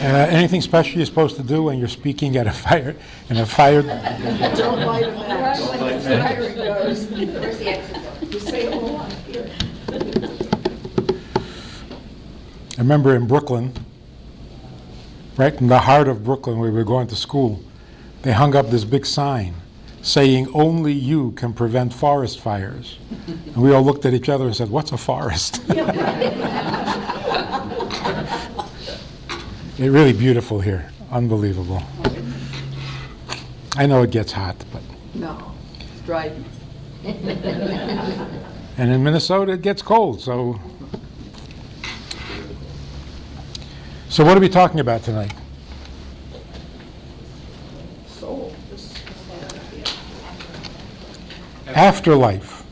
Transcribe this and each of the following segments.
Anything special you're supposed to do when you're speaking at a fire, in a fire? Don't light a match. When the firing goes. Where's the exit door? You say, hold on, here. I remember in Brooklyn, right in the heart of Brooklyn where we were going to school, they hung up this big sign saying only you can prevent forest fires. And we all looked at each other and said, what's a forest? It's really beautiful here, unbelievable. I know it gets hot, but. No, it's driving. And in Minnesota it gets cold, so. So what are we talking about tonight? Soul. Afterlife.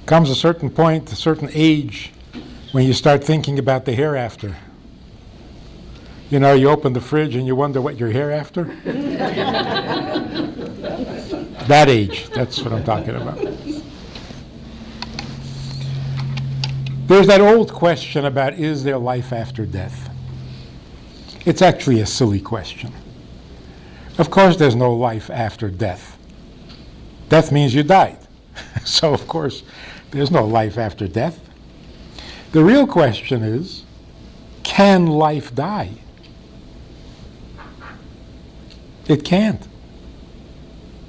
Comes a certain point, a certain age, when you start thinking about the hereafter. You know, you open the fridge and you wonder what you're hereafter. That age, that's what I'm talking about. There's that old question about, is there life after death? It's actually a silly question. Of course there's no life after death. Death means you died. So of course there's no life after death. The real question is, can life die? It can't.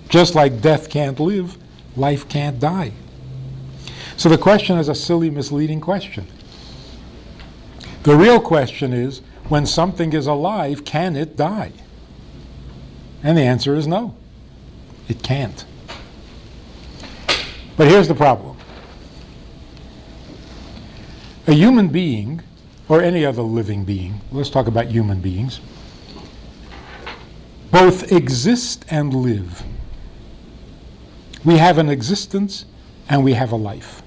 Just like death can't live, life can't die. So the question is a silly, misleading question. The real question is, when something is alive, can it die? And the answer is no. It can't. But here's the problem. A human being, or any other living being, let's talk about human beings, both exist and live. We have an existence and we have a life.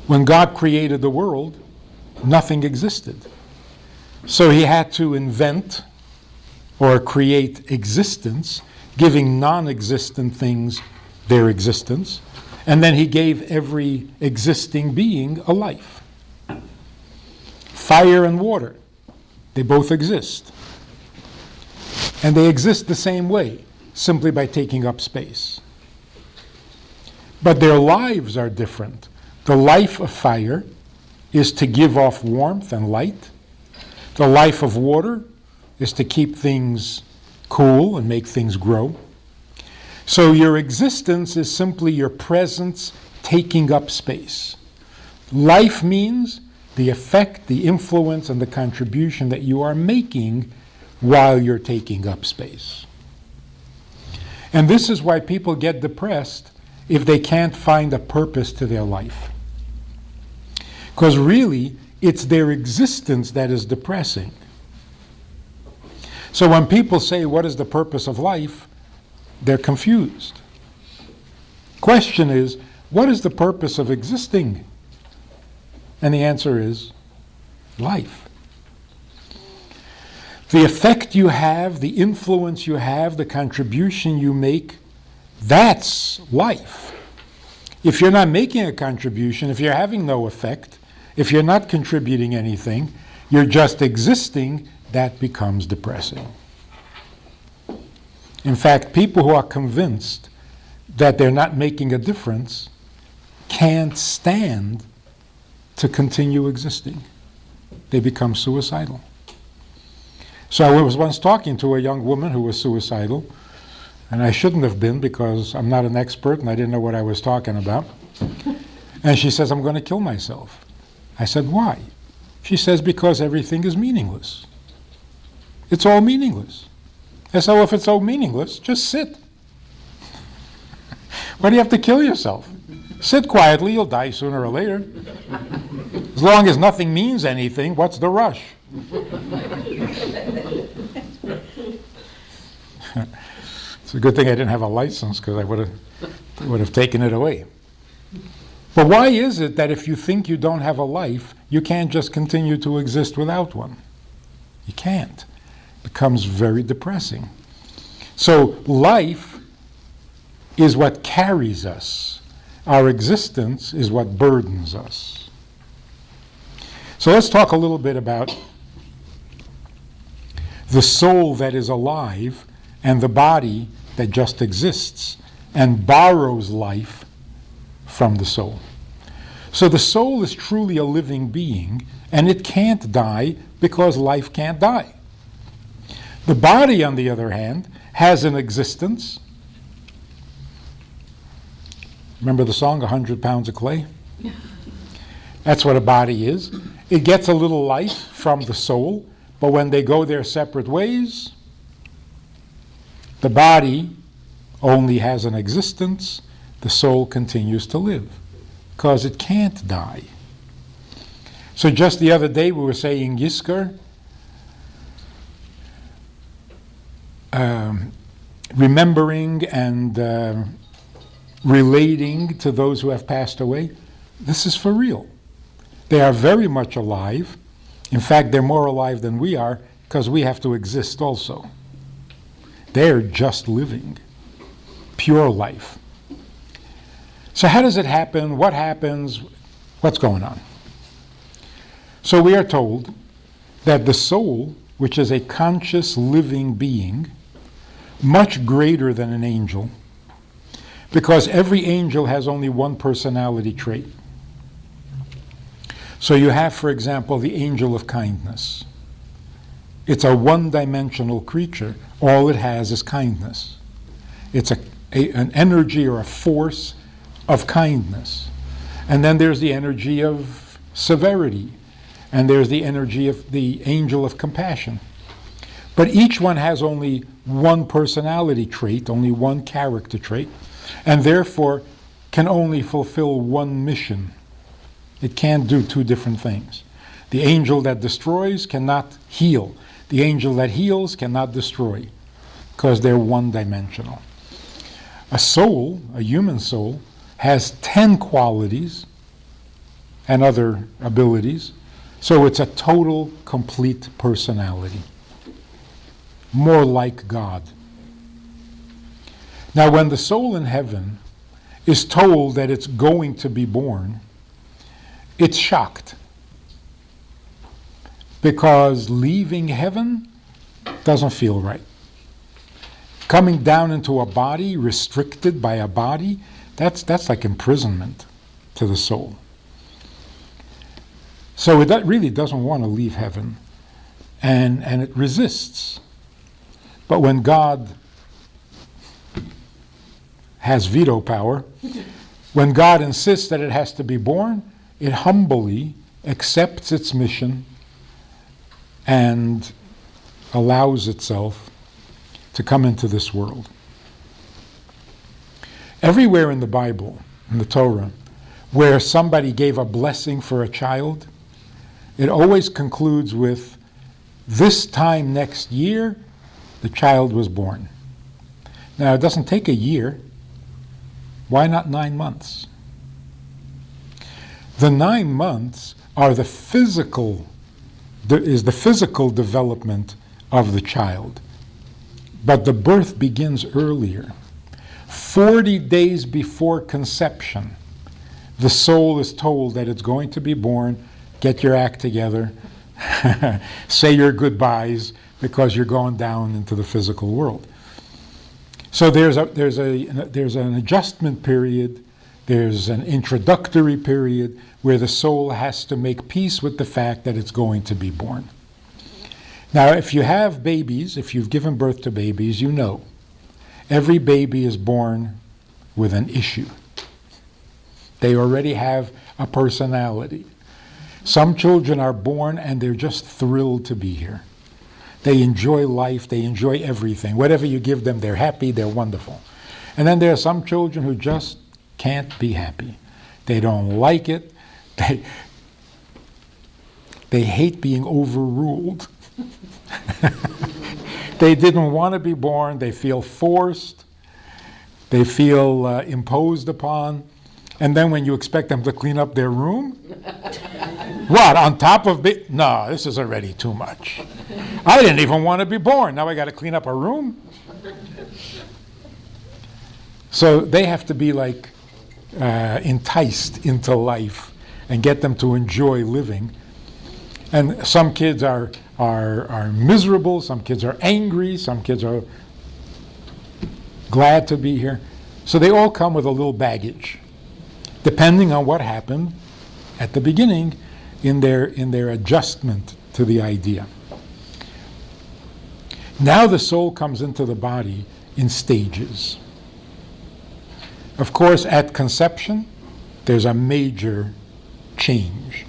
When God created the world, nothing existed. So he had to invent or create existence, giving non-existent things their existence, and then he gave every existing being a life. Fire and water, they both exist. And they exist the same way, simply by taking up space. But their lives are different. The life of fire is to give off warmth and light. The life of water is to keep things cool and make things grow. So your existence is simply your presence taking up space. Life means the effect, the influence, and the contribution that you are making while you're taking up space. And this is why people get depressed if they can't find a purpose to their life. Because really, it's their existence that is depressing. So when people say, what is the purpose of life? They're confused. Question is, what is the purpose of existing? And the answer is, life. The effect you have, the influence you have, the contribution you make, that's life. If you're not making a contribution, if you're having no effect, if you're not contributing anything, you're just existing, that becomes depressing. In fact, people who are convinced that they're not making a difference can't stand to continue existing. They become suicidal. So I was once talking to a young woman who was suicidal, and I shouldn't have been because I'm not an expert and I didn't know what I was talking about. And she says, I'm going to kill myself. I said, why? She says, because everything is meaningless. It's all meaningless. I said, well, if it's all meaningless, just sit. Why do you have to kill yourself? Sit quietly, you'll die sooner or later. As long as nothing means anything, what's the rush? It's a good thing I didn't have a license, because I would have taken it away. But why is it that if you think you don't have a life, you can't just continue to exist without one? You can't. It becomes very depressing. So life is what carries us. Our existence is what burdens us. So let's talk a little bit about the soul that is alive and the body that just exists and borrows life from the soul. So the soul is truly a living being, and it can't die because life can't die. The body, on the other hand, has an existence. Remember the song, 100 Pounds of Clay? That's what a body is. It gets a little life from the soul, but when they go their separate ways, the body only has an existence, the soul continues to live, because it can't die. So just the other day we were saying Yizkor, remembering and relating to those who have passed away. This is for real. They are very much alive. In fact, they're more alive than we are because we have to exist also. They're just living. Pure life. So how does it happen? What happens? What's going on? So we are told that the soul, which is a conscious living being, much greater than an angel, because every angel has only one personality trait. So you have, for example, the angel of kindness. It's a one-dimensional creature. All it has is kindness. It's an energy or a force of kindness. And then there's the energy of severity. And there's the energy of the angel of compassion. But each one has only one personality trait, only one character trait, and therefore can only fulfill one mission. It can't do two different things. The angel that destroys cannot heal. The angel that heals cannot destroy, because they're one-dimensional. A soul, a human soul, has 10 qualities and other abilities, so it's a total, complete personality. More like God. Now, when the soul in heaven is told that it's going to be born, it's shocked. Because leaving heaven doesn't feel right. Coming down into a body, restricted by a body, that's like imprisonment to the soul. So it really doesn't want to leave heaven, and it resists. But when God has veto power, when God insists that it has to be born, it humbly accepts its mission and allows itself to come into this world. Everywhere in the Bible, in the Torah, where somebody gave a blessing for a child, it always concludes with, this time next year, the child was born. Now, it doesn't take a year. Why not 9 months? The 9 months are the physical development of the child. But the birth begins earlier. 40 days before conception, the soul is told that it's going to be born. Get your act together. Say your goodbyes, because you're going down into the physical world. So there's an adjustment period, there's an introductory period where the soul has to make peace with the fact that it's going to be born. Now, if you have babies, if you've given birth to babies, you know every baby is born with an issue. They already have a personality. Some children are born and they're just thrilled to be here. They enjoy life, they enjoy everything. Whatever you give them, they're happy, they're wonderful. And then there are some children who just can't be happy. They don't like it. They hate being overruled. They didn't want to be born, they feel forced, they feel imposed upon. And then when you expect them to clean up their room, what, on top of no, this is already too much. I didn't even want to be born. Now I got to clean up a room? So they have to be like enticed into life and get them to enjoy living. And some kids are miserable, some kids are angry, some kids are glad to be here. So they all come with a little baggage, depending on what happened at the beginning in their adjustment to the idea. Now the soul comes into the body in stages. Of course, at conception, there's a major change.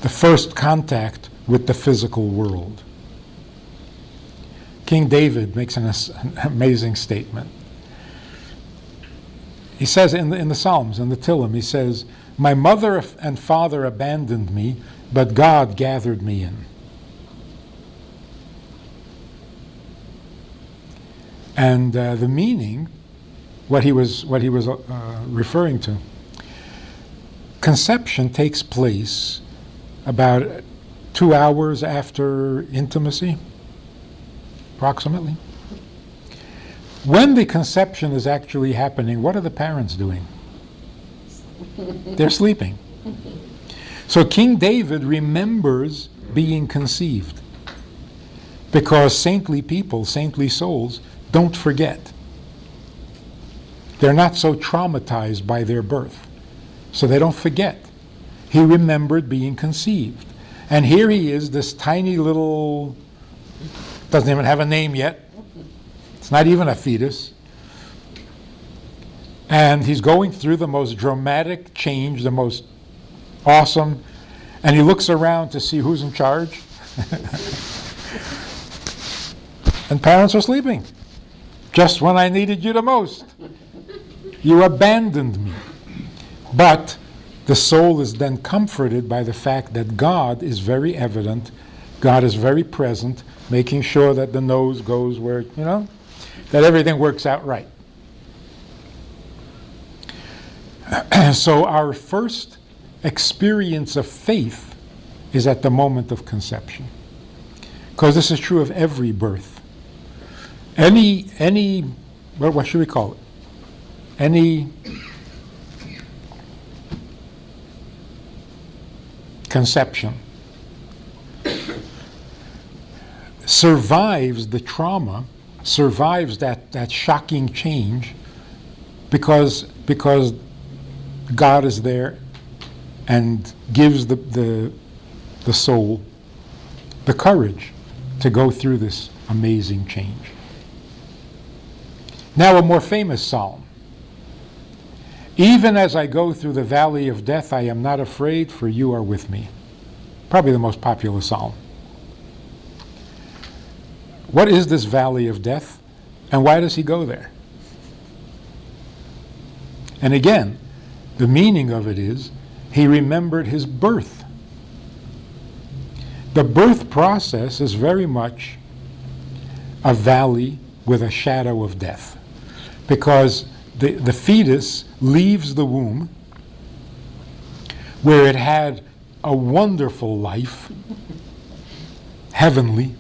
The first contact with the physical world. King David makes an amazing statement. He says in the Psalms, in the Tehillim, he says, "My mother and father abandoned me, but God gathered me in." And the meaning, what he was referring to, conception takes place about 2 hours after intimacy, approximately. When the conception is actually happening, what are the parents doing? They're sleeping. So King David remembers being conceived, because saintly people, saintly souls, don't forget. They're not so traumatized by their birth, so they don't forget. He remembered being conceived. And here he is, this tiny little, doesn't even have a name yet. It's not even a fetus. And he's going through the most dramatic change, the most awesome, and he looks around to see who's in charge. And parents are sleeping. Just when I needed you the most. You abandoned me. But the soul is then comforted by the fact that God is very evident, God is very present, making sure that the nose goes where, that everything works out right. So our first experience of faith is at the moment of conception. Because this is true of every birth. What should we call it? Any conception survives the trauma, survives that shocking change, because God is there and gives the soul the courage to go through this amazing change. Now a more famous psalm. "Even as I go through the valley of death, I am not afraid, for you are with me." Probably the most popular psalm. What is this valley of death, and why does he go there? And again, the meaning of it is, he remembered his birth. The birth process is very much a valley with a shadow of death, because the fetus leaves the womb where it had a wonderful life, heavenly,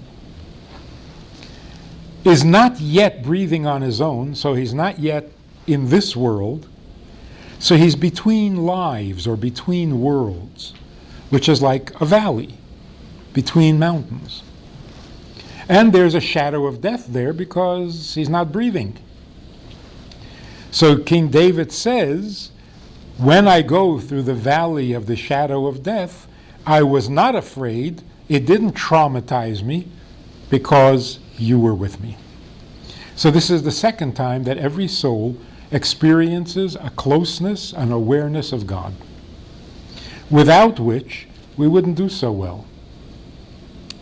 is not yet breathing on his own, so he's not yet in this world, so he's between lives or between worlds, which is like a valley between mountains. And there's a shadow of death there because he's not breathing. So King David says, "When I go through the valley of the shadow of death, I was not afraid. It didn't traumatize me because you were with me." So this is the second time that every soul experiences a closeness, an awareness of God, without which we wouldn't do so well.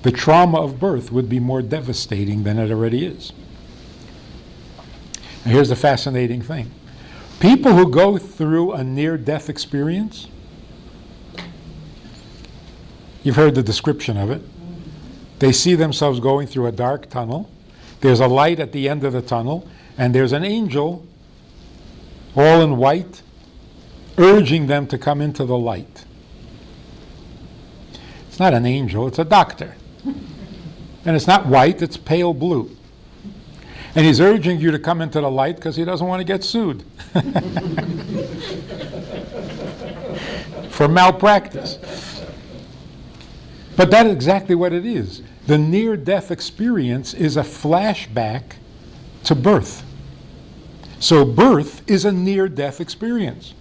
The trauma of birth would be more devastating than it already is. Now here's the fascinating thing. People who go through a near-death experience, you've heard the description of it. They see themselves going through a dark tunnel. There's a light at the end of the tunnel, and there's an angel, all in white, urging them to come into the light. It's not an angel, it's a doctor. And it's not white, it's pale blue. And he's urging you to come into the light because he doesn't want to get sued for malpractice. But that's exactly what it is. The near-death experience is a flashback to birth. So birth is a near-death experience.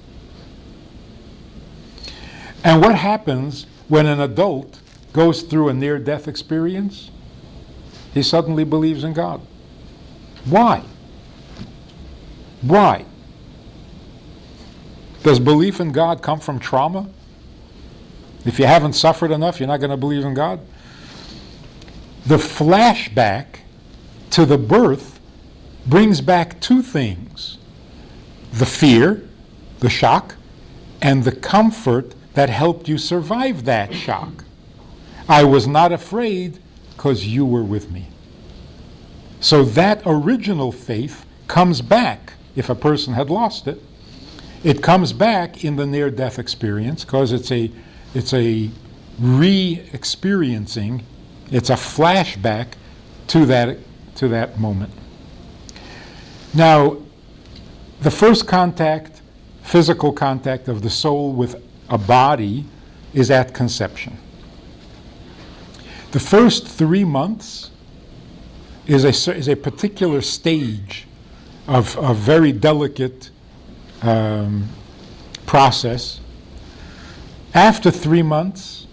And what happens when an adult goes through a near-death experience? He suddenly believes in God. Why? Why? Does belief in God come from trauma? If you haven't suffered enough, you're not going to believe in God? The flashback to the birth brings back two things: the fear, the shock, and the comfort that helped you survive that shock. I was not afraid because you were with me. So that original faith comes back. If a person had lost it, it comes back in the near-death experience because it's a re-experiencing, it's a flashback to that moment. Now, the first contact, physical contact of the soul with a body is at conception. The first 3 months is a particular stage of a very delicate process. After 3 months,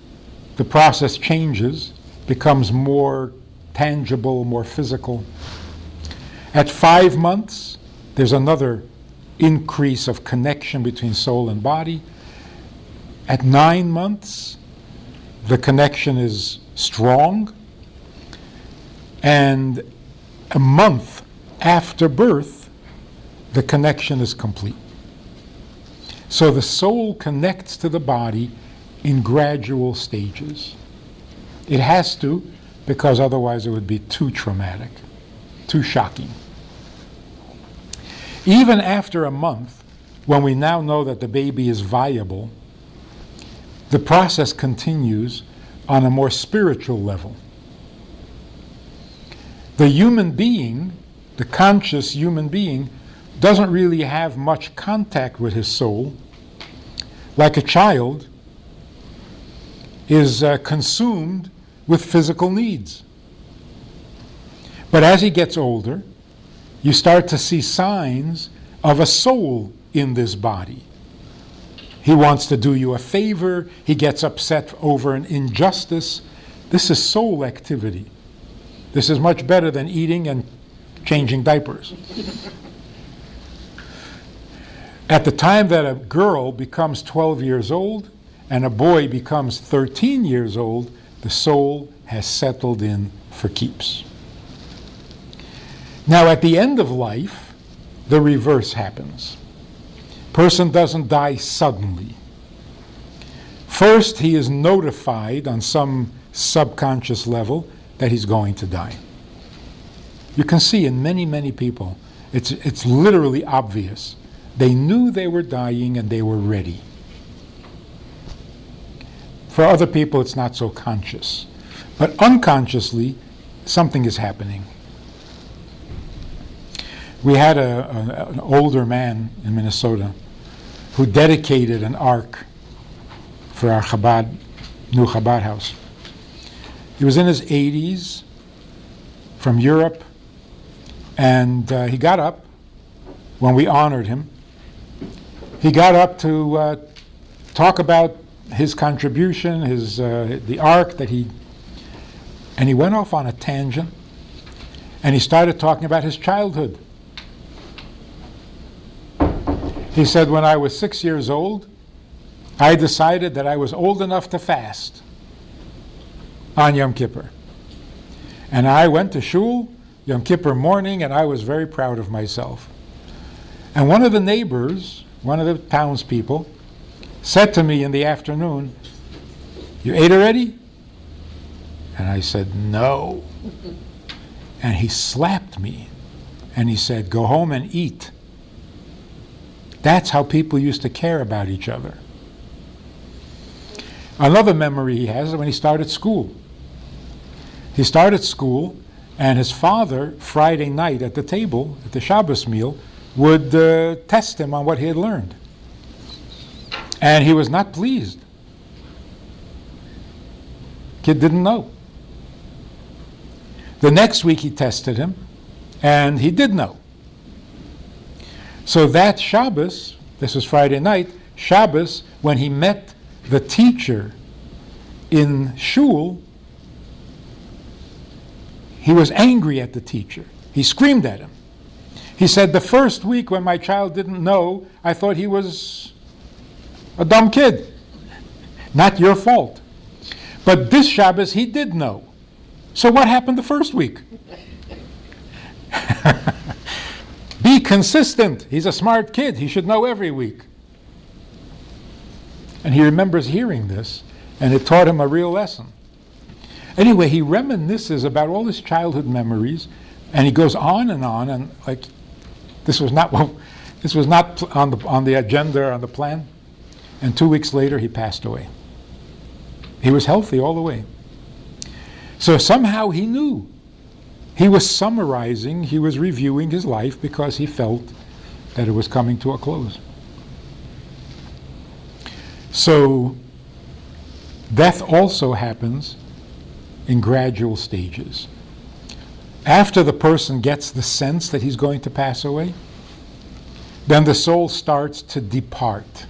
the process changes, becomes more tangible, more physical. At 5 months, there's another increase of connection between soul and body. At 9 months, the connection is strong. And a month after birth, the connection is complete. So the soul connects to the body in gradual stages. It has to, because otherwise it would be too traumatic, too shocking. Even after a month, when we now know that the baby is viable, the process continues on a more spiritual level. The human being, the conscious human being, doesn't really have much contact with his soul. Like a child is consumed with physical needs. But as he gets older, you start to see signs of a soul in this body. He wants to do you a favor. He gets upset over an injustice. This is soul activity. This is much better than eating and changing diapers. At the time that a girl becomes 12 years old and a boy becomes 13 years old, the soul has settled in for keeps. Now, at the end of life, the reverse happens. Person doesn't die suddenly. First, he is notified on some subconscious level that he's going to die. You can see in many, many people, it's literally obvious. They knew they were dying and they were ready. For other people, it's not so conscious. But unconsciously, something is happening. We had an older man in Minnesota who dedicated an ark for our new Chabad house. He was in his 80s, from Europe, and he got up when we honored him. He got up to talk about his contribution, the ark that and he went off on a tangent, and he started talking about his childhood. He said, when I was 6 years old, I decided that I was old enough to fast on Yom Kippur. And I went to shul Yom Kippur morning, and I was very proud of myself. And one of the neighbors, one of the townspeople, said to me in the afternoon, "You ate already?" And I said, "No." And he slapped me, and he said, "Go home and eat." That's how people used to care about each other. Another memory he has is when he started school. He started school, and his father, Friday night at the table, at the Shabbos meal, would test him on what he had learned. And he was not pleased. Kid didn't know. The next week he tested him, and he did know. So that Shabbos, this was Friday night, Shabbos, when he met the teacher in shul, he was angry at the teacher. He screamed at him. He said, the first week when my child didn't know, I thought he was a dumb kid. Not your fault. But this Shabbos, he did know. So what happened the first week? Be consistent. He's a smart kid. He should know every week. And he remembers hearing this, and it taught him a real lesson. Anyway, he reminisces about all his childhood memories, and he goes on, and like this was not on the agenda or on the plan. And 2 weeks later, he passed away. He was healthy all the way. So somehow he knew. He was summarizing, he was reviewing his life because he felt that it was coming to a close. So death also happens in gradual stages. After the person gets the sense that he's going to pass away, then the soul starts to depart.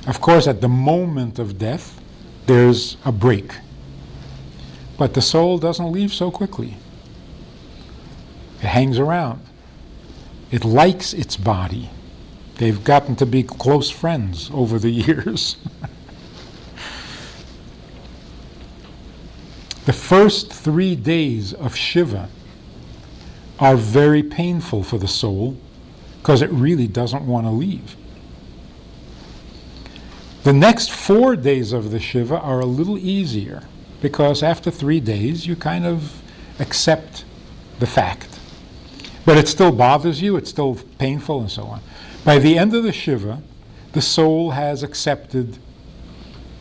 Of course, at the moment of death, there's a break. But the soul doesn't leave so quickly. It hangs around. It likes its body. They've gotten to be close friends over the years. The first 3 days of Shiva are very painful for the soul because it really doesn't want to leave. The next 4 days of the Shiva are a little easier because after 3 days you kind of accept the fact. But it still bothers you, it's still painful and so on. By the end of the Shiva, the soul has accepted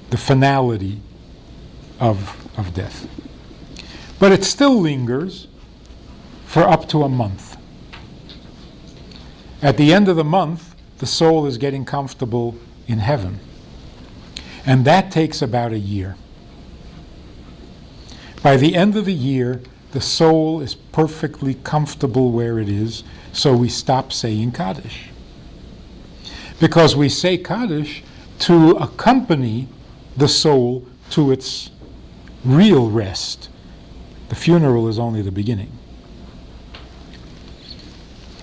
the finality of death. But it still lingers for up to a month. At the end of the month, the soul is getting comfortable in heaven. And that takes about a year. By the end of the year, the soul is perfectly comfortable where it is, so we stop saying Kaddish. Because we say Kaddish to accompany the soul to its real rest. The funeral is only the beginning.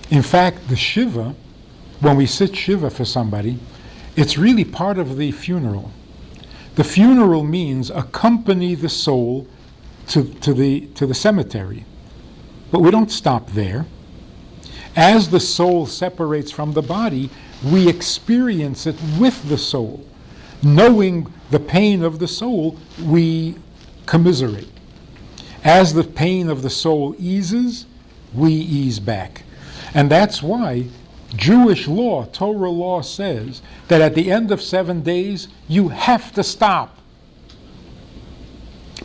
In fact, the Shiva, when we sit Shiva for somebody, it's really part of the funeral. The funeral means accompany the soul to the cemetery. But we don't stop there. As the soul separates from the body, we experience it with the soul. Knowing the pain of the soul, we commiserate. As the pain of the soul eases, we ease back. And that's why Jewish law, Torah law, says that at the end of 7 days, you have to stop.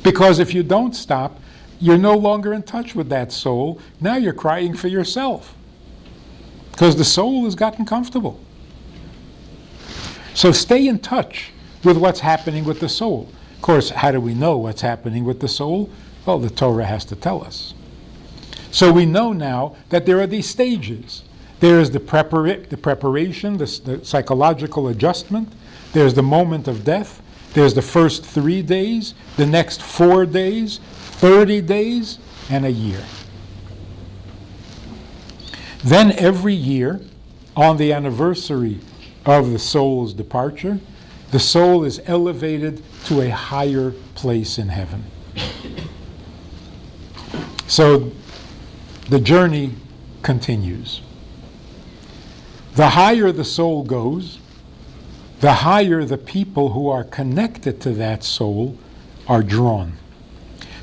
Because if you don't stop, you're no longer in touch with that soul. Now you're crying for yourself. Because the soul has gotten comfortable. So stay in touch with what's happening with the soul. Of course, how do we know what's happening with the soul? Well, the Torah has to tell us. So we know now that there are these stages. There's the preparation, the psychological adjustment. There's the moment of death. There's the first 3 days, the next 4 days, 30 days, and a year. Then every year, on the anniversary of the soul's departure, the soul is elevated to a higher place in heaven. So the journey continues. The higher the soul goes, the higher the people who are connected to that soul are drawn.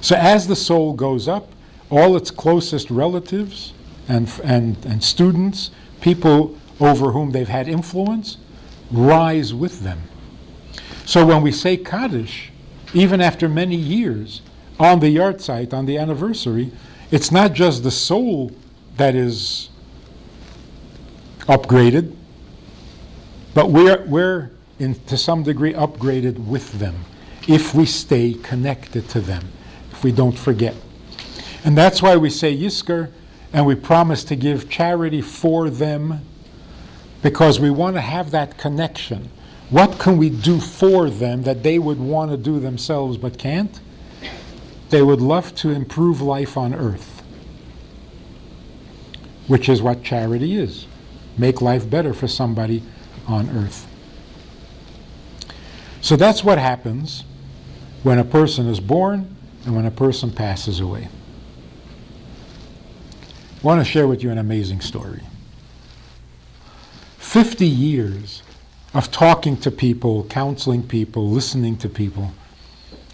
So as the soul goes up, all its closest relatives and students, people over whom they've had influence, rise with them. So when we say Kaddish, even after many years, on the yard site, on the anniversary, it's not just the soul that is upgraded, but we're to some degree upgraded with them if we stay connected to them, if we don't forget. And that's why we say Yizkor, and we promise to give charity for them, because we want to have that connection. What can we do for them that they would want to do themselves but can't? They would love to improve life on earth, which is what charity is. Make life better for somebody on earth. So that's what happens when a person is born and when a person passes away. I want to share with you an amazing story. 50 years of talking to people, counseling people, listening to people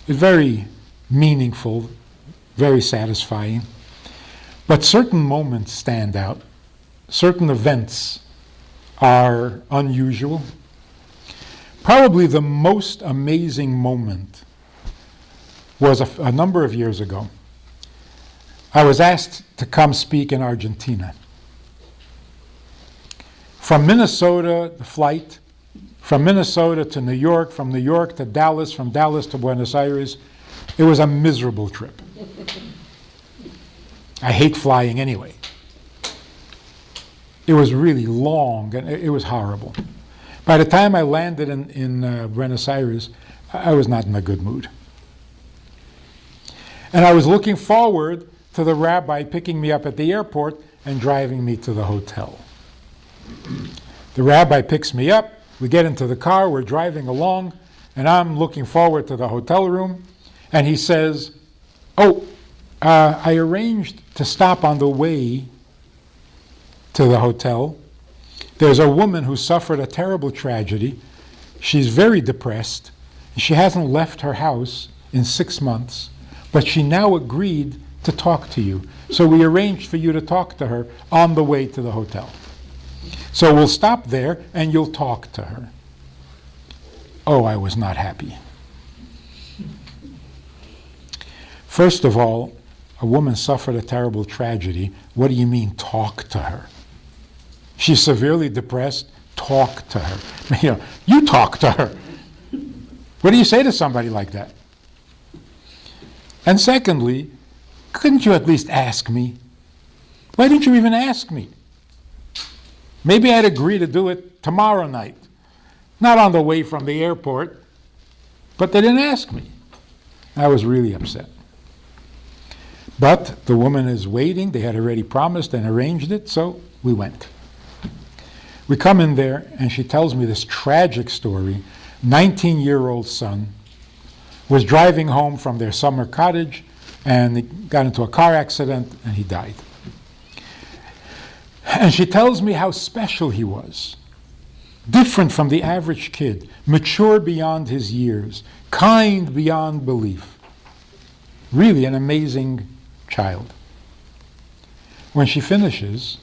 is very meaningful, very satisfying. But certain moments stand out. Certain events are unusual. Probably the most amazing moment was a number of years ago. I was asked to come speak in Argentina. From Minnesota, the flight, from Minnesota to New York, from New York to Dallas, from Dallas to Buenos Aires, it was a miserable trip. I hate flying anyway. It was really long, and it was horrible. By the time I landed in Buenos Aires, I was not in a good mood. And I was looking forward to the rabbi picking me up at the airport and driving me to the hotel. The rabbi picks me up, we get into the car, we're driving along, and I'm looking forward to the hotel room, and he says, I arranged to stop on the way to the hotel. There's a woman who suffered a terrible tragedy. She's very depressed. She hasn't left her house in 6 months, but she now agreed to talk to you. So we arranged for you to talk to her on the way to the hotel. So we'll stop there and you'll talk to her. Oh, I was not happy. First of all, a woman suffered a terrible tragedy. What do you mean, talk to her? She's severely depressed, talk to her. You talk to her. What do you say to somebody like that? And secondly, couldn't you at least ask me? Why didn't you even ask me? Maybe I'd agree to do it tomorrow night. Not on the way from the airport, but they didn't ask me. I was really upset. But the woman is waiting. They had already promised and arranged it, so we went. We come in there, and she tells me this tragic story. 19-year-old son was driving home from their summer cottage, and he got into a car accident, and he died. And she tells me how special he was. Different from the average kid, mature beyond his years, kind beyond belief. Really an amazing child. When she finishes,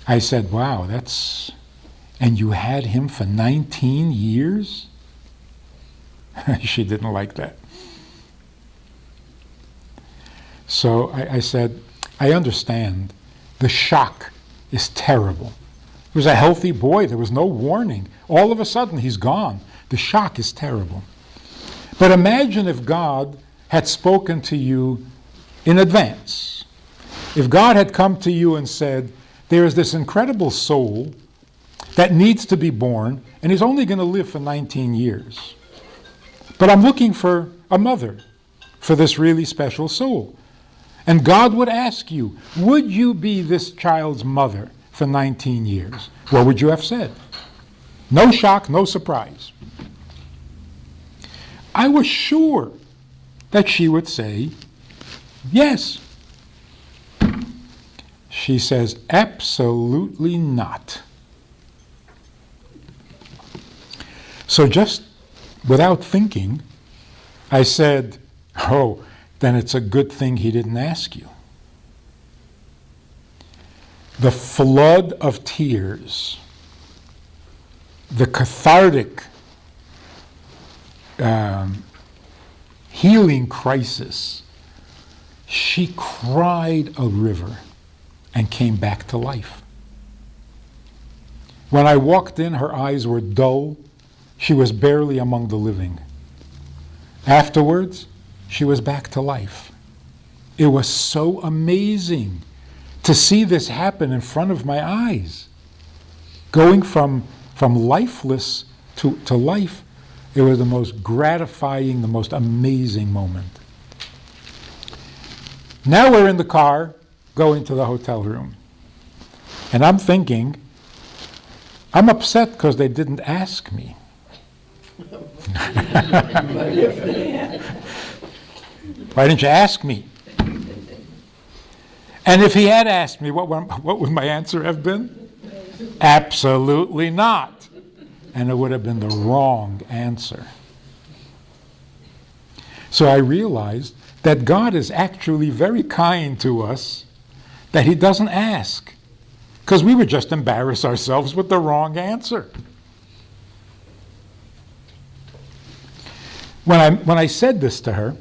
I said, wow, and you had him for 19 years? She didn't like that. So I said, I understand. The shock is terrible. He was a healthy boy. There was no warning. All of a sudden, he's gone. The shock is terrible. But imagine if God had spoken to you in advance. If God had come to you and said, there is this incredible soul that needs to be born, and he's only going to live for 19 years. But I'm looking for a mother for this really special soul. And God would ask you, would you be this child's mother for 19 years? What would you have said? No shock, no surprise. I was sure that she would say, yes. She says, absolutely not. So just without thinking, I said, oh, then it's a good thing he didn't ask you. The flood of tears, the cathartic healing crisis, she cried a river and came back to life. When I walked in, her eyes were dull. She was barely among the living. Afterwards, she was back to life. It was so amazing to see this happen in front of my eyes. Going from lifeless to life, it was the most gratifying, the most amazing moment. Now we're in the car going to the hotel room. And I'm thinking, I'm upset because they didn't ask me. Why didn't you ask me? And if he had asked me, what would my answer have been? Absolutely not. And it would have been the wrong answer. So I realized that God is actually very kind to us, that he doesn't ask, because we would just embarrass ourselves with the wrong answer. When I said this to her,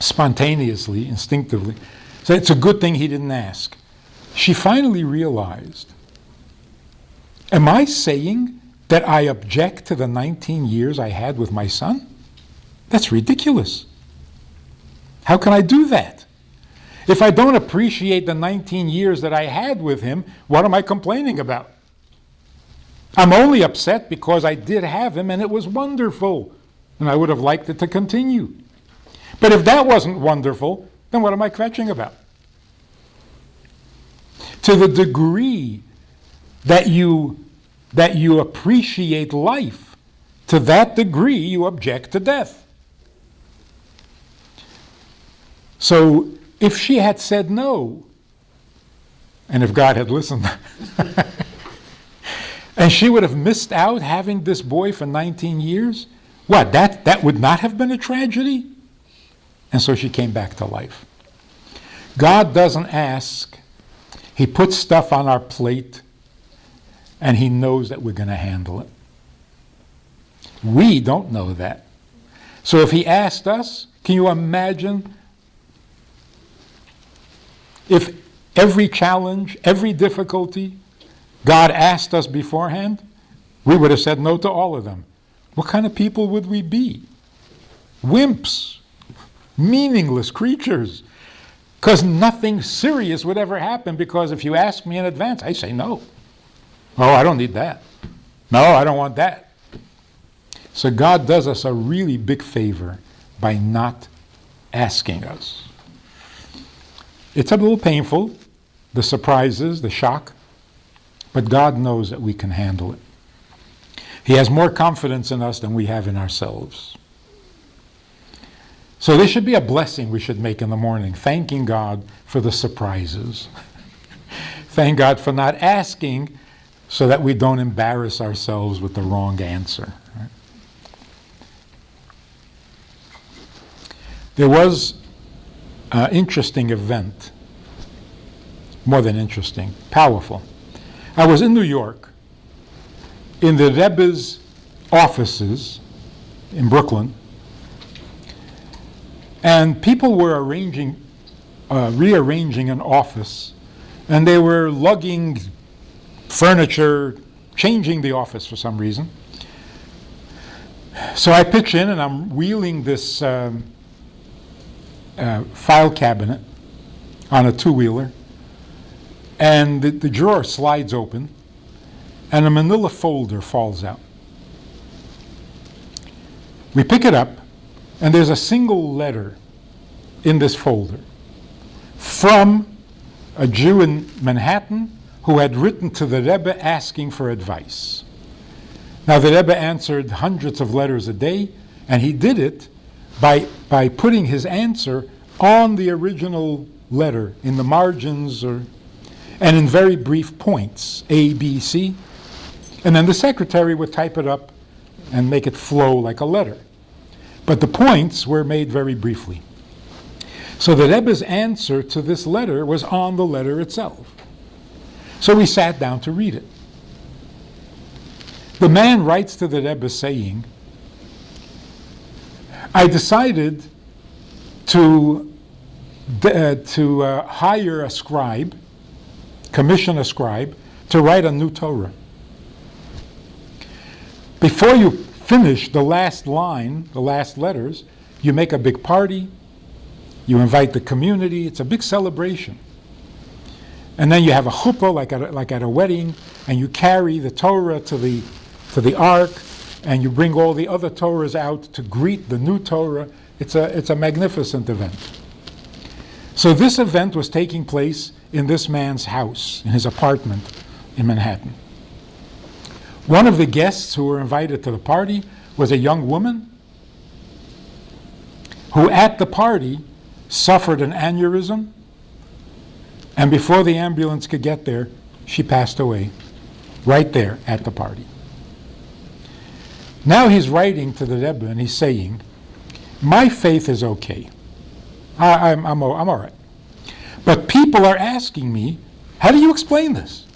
spontaneously, instinctively, said it's a good thing he didn't ask, she finally realized, am I saying that I object to the 19 years I had with my son? That's ridiculous. How can I do that? If I don't appreciate the 19 years that I had with him, what am I complaining about? I'm only upset because I did have him and it was wonderful, and I would have liked it to continue. But if that wasn't wonderful, then what am I kvetching about? To the degree that you appreciate life, to that degree you object to death. So if she had said no, and if God had listened, and she would have missed out having this boy for 19 years, what, that would not have been a tragedy? And so she came back to life. God doesn't ask. He puts stuff on our plate, and he knows that we're going to handle it. We don't know that. So if he asked us, can you imagine if every challenge, every difficulty, God asked us beforehand? We would have said no to all of them. What kind of people would we be? Wimps, meaningless creatures. Because nothing serious would ever happen, because if you ask me in advance, I say no. Oh, I don't need that. No, I don't want that. So God does us a really big favor by not asking us. It's a little painful, the surprises, the shock, but God knows that we can handle it. He has more confidence in us than we have in ourselves. So this should be a blessing we should make in the morning, thanking God for the surprises. Thank God for not asking so that we don't embarrass ourselves with the wrong answer. Right? There was an interesting event, more than interesting, powerful. I was in New York, in the Rebbe's offices in Brooklyn, and people were rearranging an office, and they were lugging furniture, changing the office for some reason. So I pitch in, and I'm wheeling this file cabinet on a two-wheeler, and the drawer slides open, and a manila folder falls out. We pick it up, and there's a single letter in this folder from a Jew in Manhattan who had written to the Rebbe asking for advice. Now the Rebbe answered hundreds of letters a day, and he did it by putting his answer on the original letter in the margins and in very brief points, A, B, C, and then the secretary would type it up and make it flow like a letter. But the points were made very briefly. So the Rebbe's answer to this letter was on the letter itself. So we sat down to read it. The man writes to the Rebbe saying, I decided to hire a scribe, commission a scribe, to write a new Torah. Before you finish the last line, the last letters, You make a big party, you invite the community, it's a big celebration. And then you have a chuppah, like at a wedding, and you carry the Torah to the ark, and you bring all the other Torahs out to greet the new Torah. It's a magnificent event. So this event was taking place in this man's house, in his apartment in Manhattan. One of the guests who were invited to the party was a young woman who at the party suffered an aneurysm, and before the ambulance could get there, she passed away right there at the party. Now he's writing to the Rebbe and he's saying, my faith is okay. I'm all right. But people are asking me, how do you explain this?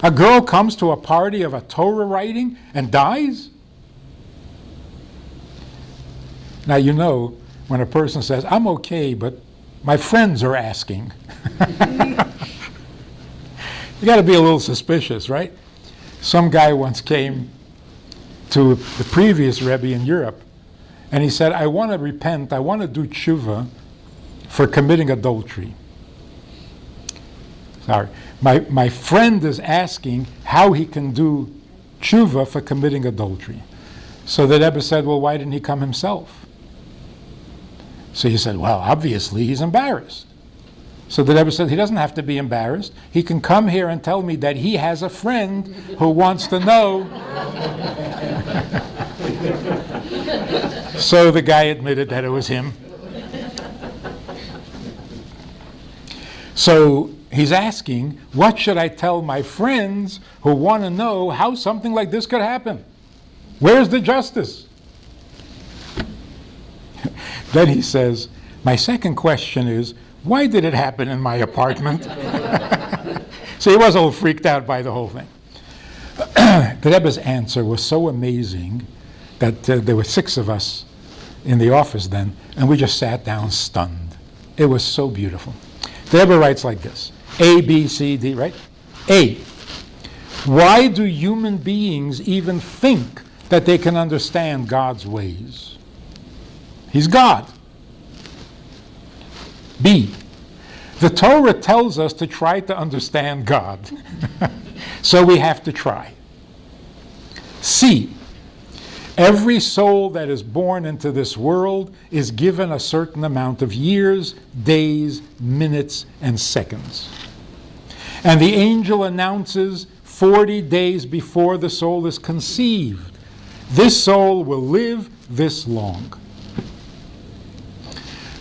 A girl comes to a party of a Torah writing and dies? Now, you know, when a person says, I'm okay, but my friends are asking. You got to be a little suspicious, right? Some guy once came to the previous Rebbe in Europe, and he said, I want to repent, I want to do tshuva for committing adultery. Sorry. My friend is asking how he can do tshuva for committing adultery. So the Rebbe said, well, why didn't he come himself? So he said, well, obviously he's embarrassed. So the Rebbe said, he doesn't have to be embarrassed. He can come here and tell me that he has a friend who wants to know. So the guy admitted that it was him. So he's asking, what should I tell my friends who want to know how something like this could happen? Where's the justice? Then he says, my second question is, why did it happen in my apartment? So he was a little freaked out by the whole thing. The Rebbe's answer was so amazing that there were 6 of us in the office then, and we just sat down stunned. It was so beautiful. The Rebbe writes like this, A, B, C, D, right? A, why do human beings even think that they can understand God's ways? He's God. B, the Torah tells us to try to understand God. So we have to try. C, every soul that is born into this world is given a certain amount of years, days, minutes, and seconds. And the angel announces 40 days before the soul is conceived, this soul will live this long.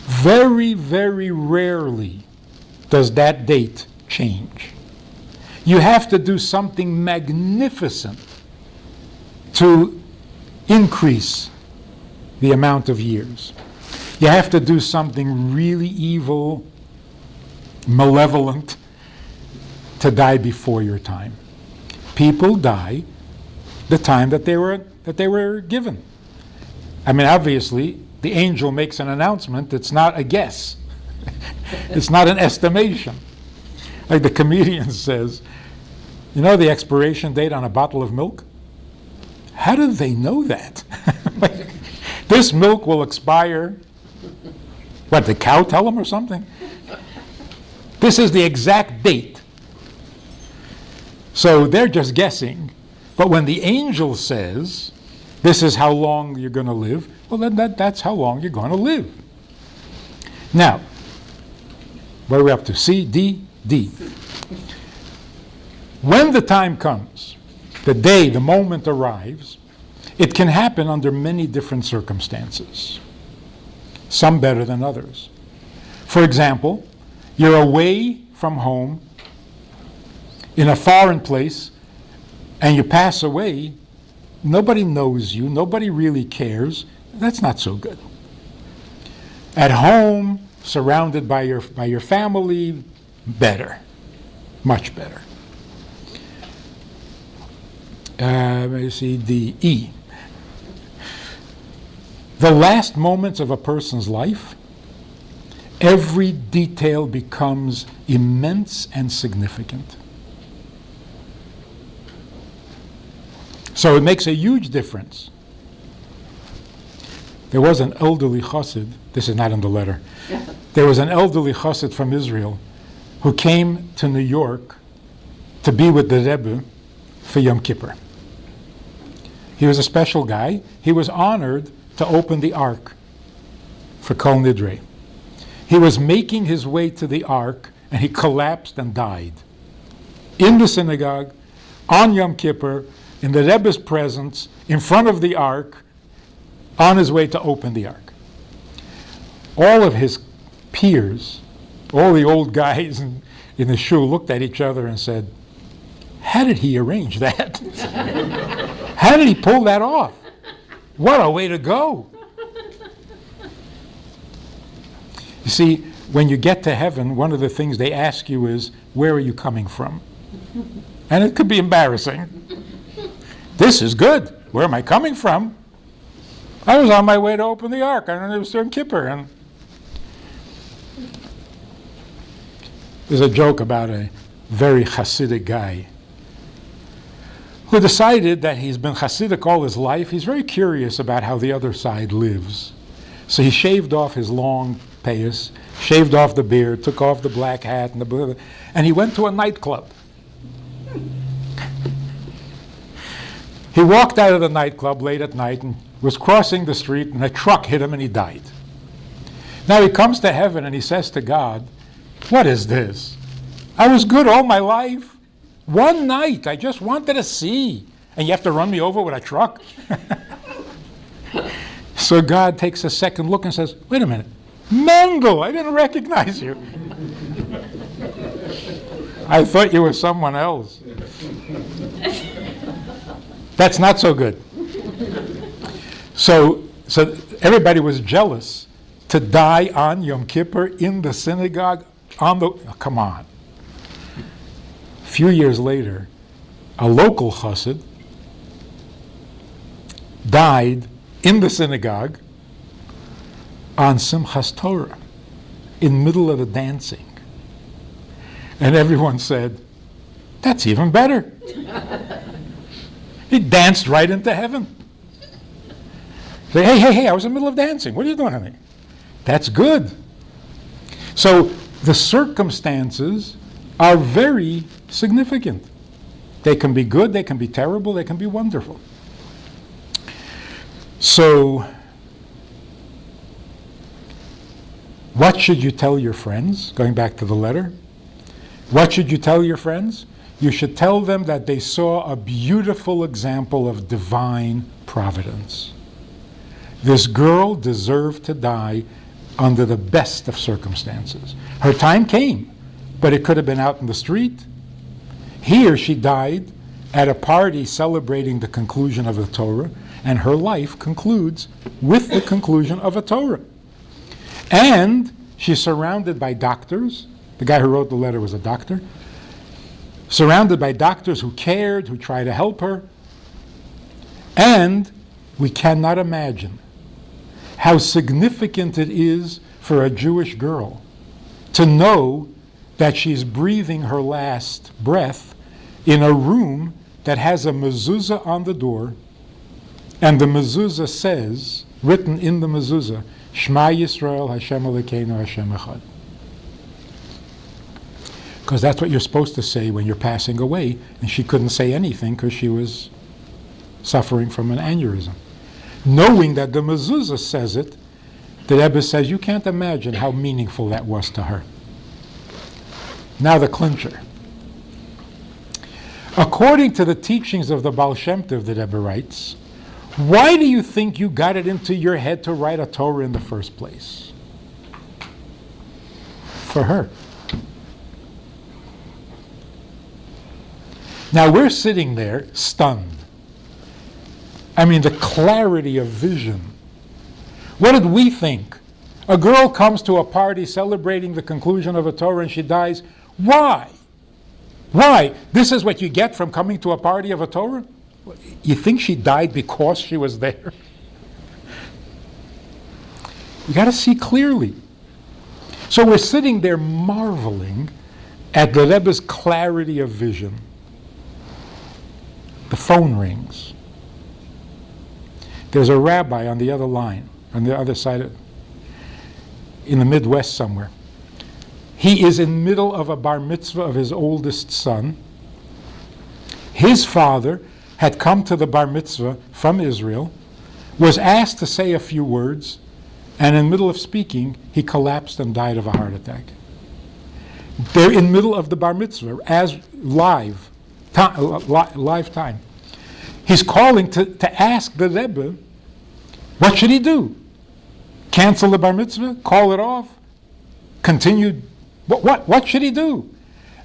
Very, very rarely does that date change. You have to do something magnificent to increase the amount of years. You have to do something really evil, malevolent, to die before your time. People die the time that they were given. I mean, obviously, the angel makes an announcement. It's not a guess. It's not an estimation. Like the comedian says, you know the expiration date on a bottle of milk? How do they know that? This milk will expire. What, the cow tell them or something? This is the exact date. So they're just guessing. But when the angel says, this is how long you're going to live, well, then that's how long you're going to live. Now, what are we up to? C, D, D. When the time comes, the day, the moment arrives, it can happen under many different circumstances, some better than others. For example, you're away from home in a foreign place and you pass away. Nobody knows you, nobody really cares. That's not so good. At home, surrounded by your family, better, much better. Let me see, the E. The last moments of a person's life, every detail becomes immense and significant. So it makes a huge difference. There was an elderly chassid, this is not in the letter, there was an elderly chassid from Israel who came to New York to be with the Rebbe for Yom Kippur. He was a special guy. He was honored to open the Ark for Kol Nidre. He was making his way to the Ark, and he collapsed and died. In the synagogue, on Yom Kippur, in the Rebbe's presence, in front of the Ark, on his way to open the Ark. All of his peers, all the old guys in the shul looked at each other and said, how did he arrange that? How did he pull that off? What a way to go. You see, when you get to heaven, one of the things they ask you is, where are you coming from? And it could be embarrassing. This is good. Where am I coming from? I was on my way to open the Ark. I don't know, it was Yom Kippur. And there's a joke about a very Hasidic guy who decided that he's been Hasidic all his life. He's very curious about how the other side lives. So he shaved off his long payas, shaved off the beard, took off the black hat, and he went to a nightclub. He walked out of the nightclub late at night and was crossing the street, and a truck hit him and he died. Now he comes to heaven and he says to God, what is this? I was good all my life. One night, I just wanted to see, and you have to run me over with a truck? So God takes a second look and says, wait a minute, Mendel, I didn't recognize you. I thought you were someone else. That's not so good. So everybody was jealous to die on Yom Kippur in the synagogue come on. A few years later, a local chassid died in the synagogue on Simchas Torah, in middle of the dancing. And everyone said, that's even better. He danced right into heaven. Say, hey, I was in the middle of dancing. What are you doing, honey? That's good. So the circumstances are very significant. They can be good, they can be terrible, they can be wonderful. So, what should you tell your friends? Going back to the letter. What should you tell your friends? You should tell them that they saw a beautiful example of divine providence. This girl deserved to die under the best of circumstances. Her time came, but it could have been out in the street. Here she died at a party celebrating the conclusion of the Torah, and her life concludes with the conclusion of a Torah. And she's surrounded by doctors. The guy who wrote the letter was a doctor. Surrounded by doctors who cared, who tried to help her. And we cannot imagine how significant it is for a Jewish girl to know that she's breathing her last breath in a room that has a mezuzah on the door, and the mezuzah says, written in the mezuzah, Shema Yisrael Hashem Elokeinu Hashem Echad. Because that's what you're supposed to say when you're passing away, and she couldn't say anything because she was suffering from an aneurysm. Knowing that the mezuzah says it, the Rebbe says, you can't imagine how meaningful that was to her. Now the clincher. According to the teachings of the Baal Shem Tov, the Rebbe writes, why do you think you got it into your head to write a Torah in the first place? For her. Now we're sitting there stunned. I mean, the clarity of vision. What did we think? A girl comes to a party celebrating the conclusion of a Torah and she dies. Why? Why? This is what you get from coming to a party of a Torah? You think she died because she was there? You got to see clearly. So we're sitting there marveling at the Rebbe's clarity of vision. The phone rings. There's a rabbi on the other line. on the other side, in the Midwest somewhere. He is in the middle of a bar mitzvah of his oldest son. His father had come to the bar mitzvah from Israel, was asked to say a few words, and in the middle of speaking, he collapsed and died of a heart attack. They're in the middle of the bar mitzvah, as live time. He's calling to ask the Rebbe, what should he do? Cancel the bar mitzvah? Call it off? Continue? What should he do?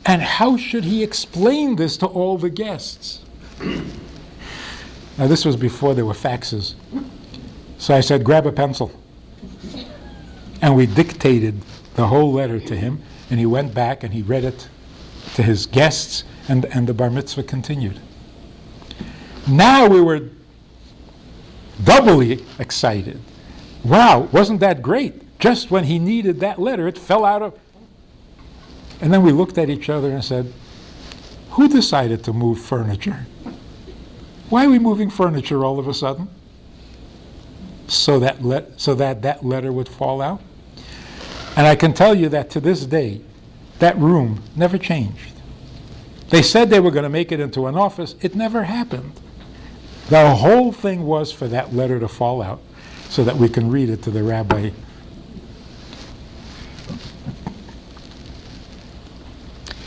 And how should he explain this to all the guests? Now, this was before there were faxes. So I said, grab a pencil. And we dictated the whole letter to him, and he went back and he read it to his guests, and the bar mitzvah continued. Now we were doubly excited. Wow, wasn't that great? Just when he needed that letter, it fell out of... And then we looked at each other and said, who decided to move furniture? Why are we moving furniture all of a sudden? So that that letter would fall out? And I can tell you that to this day, that room never changed. They said they were going to make it into an office. It never happened. The whole thing was for that letter to fall out so that we can read it to the rabbi.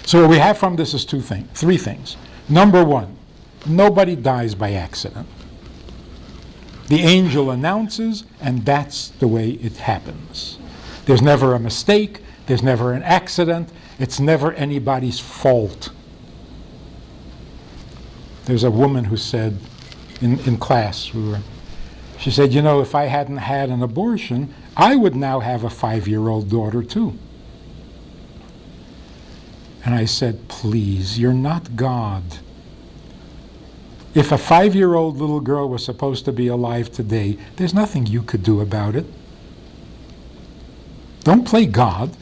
So what we have from this is three things. Number one, nobody dies by accident. The angel announces, and that's the way it happens. There's never a mistake. There's never an accident. It's never anybody's fault. There's a woman who said in class, she said, you know, if I hadn't had an abortion, I would now have a 5-year-old daughter too. And I said, please, you're not God. If a 5-year-old little girl was supposed to be alive today, there's nothing you could do about it. Don't play God.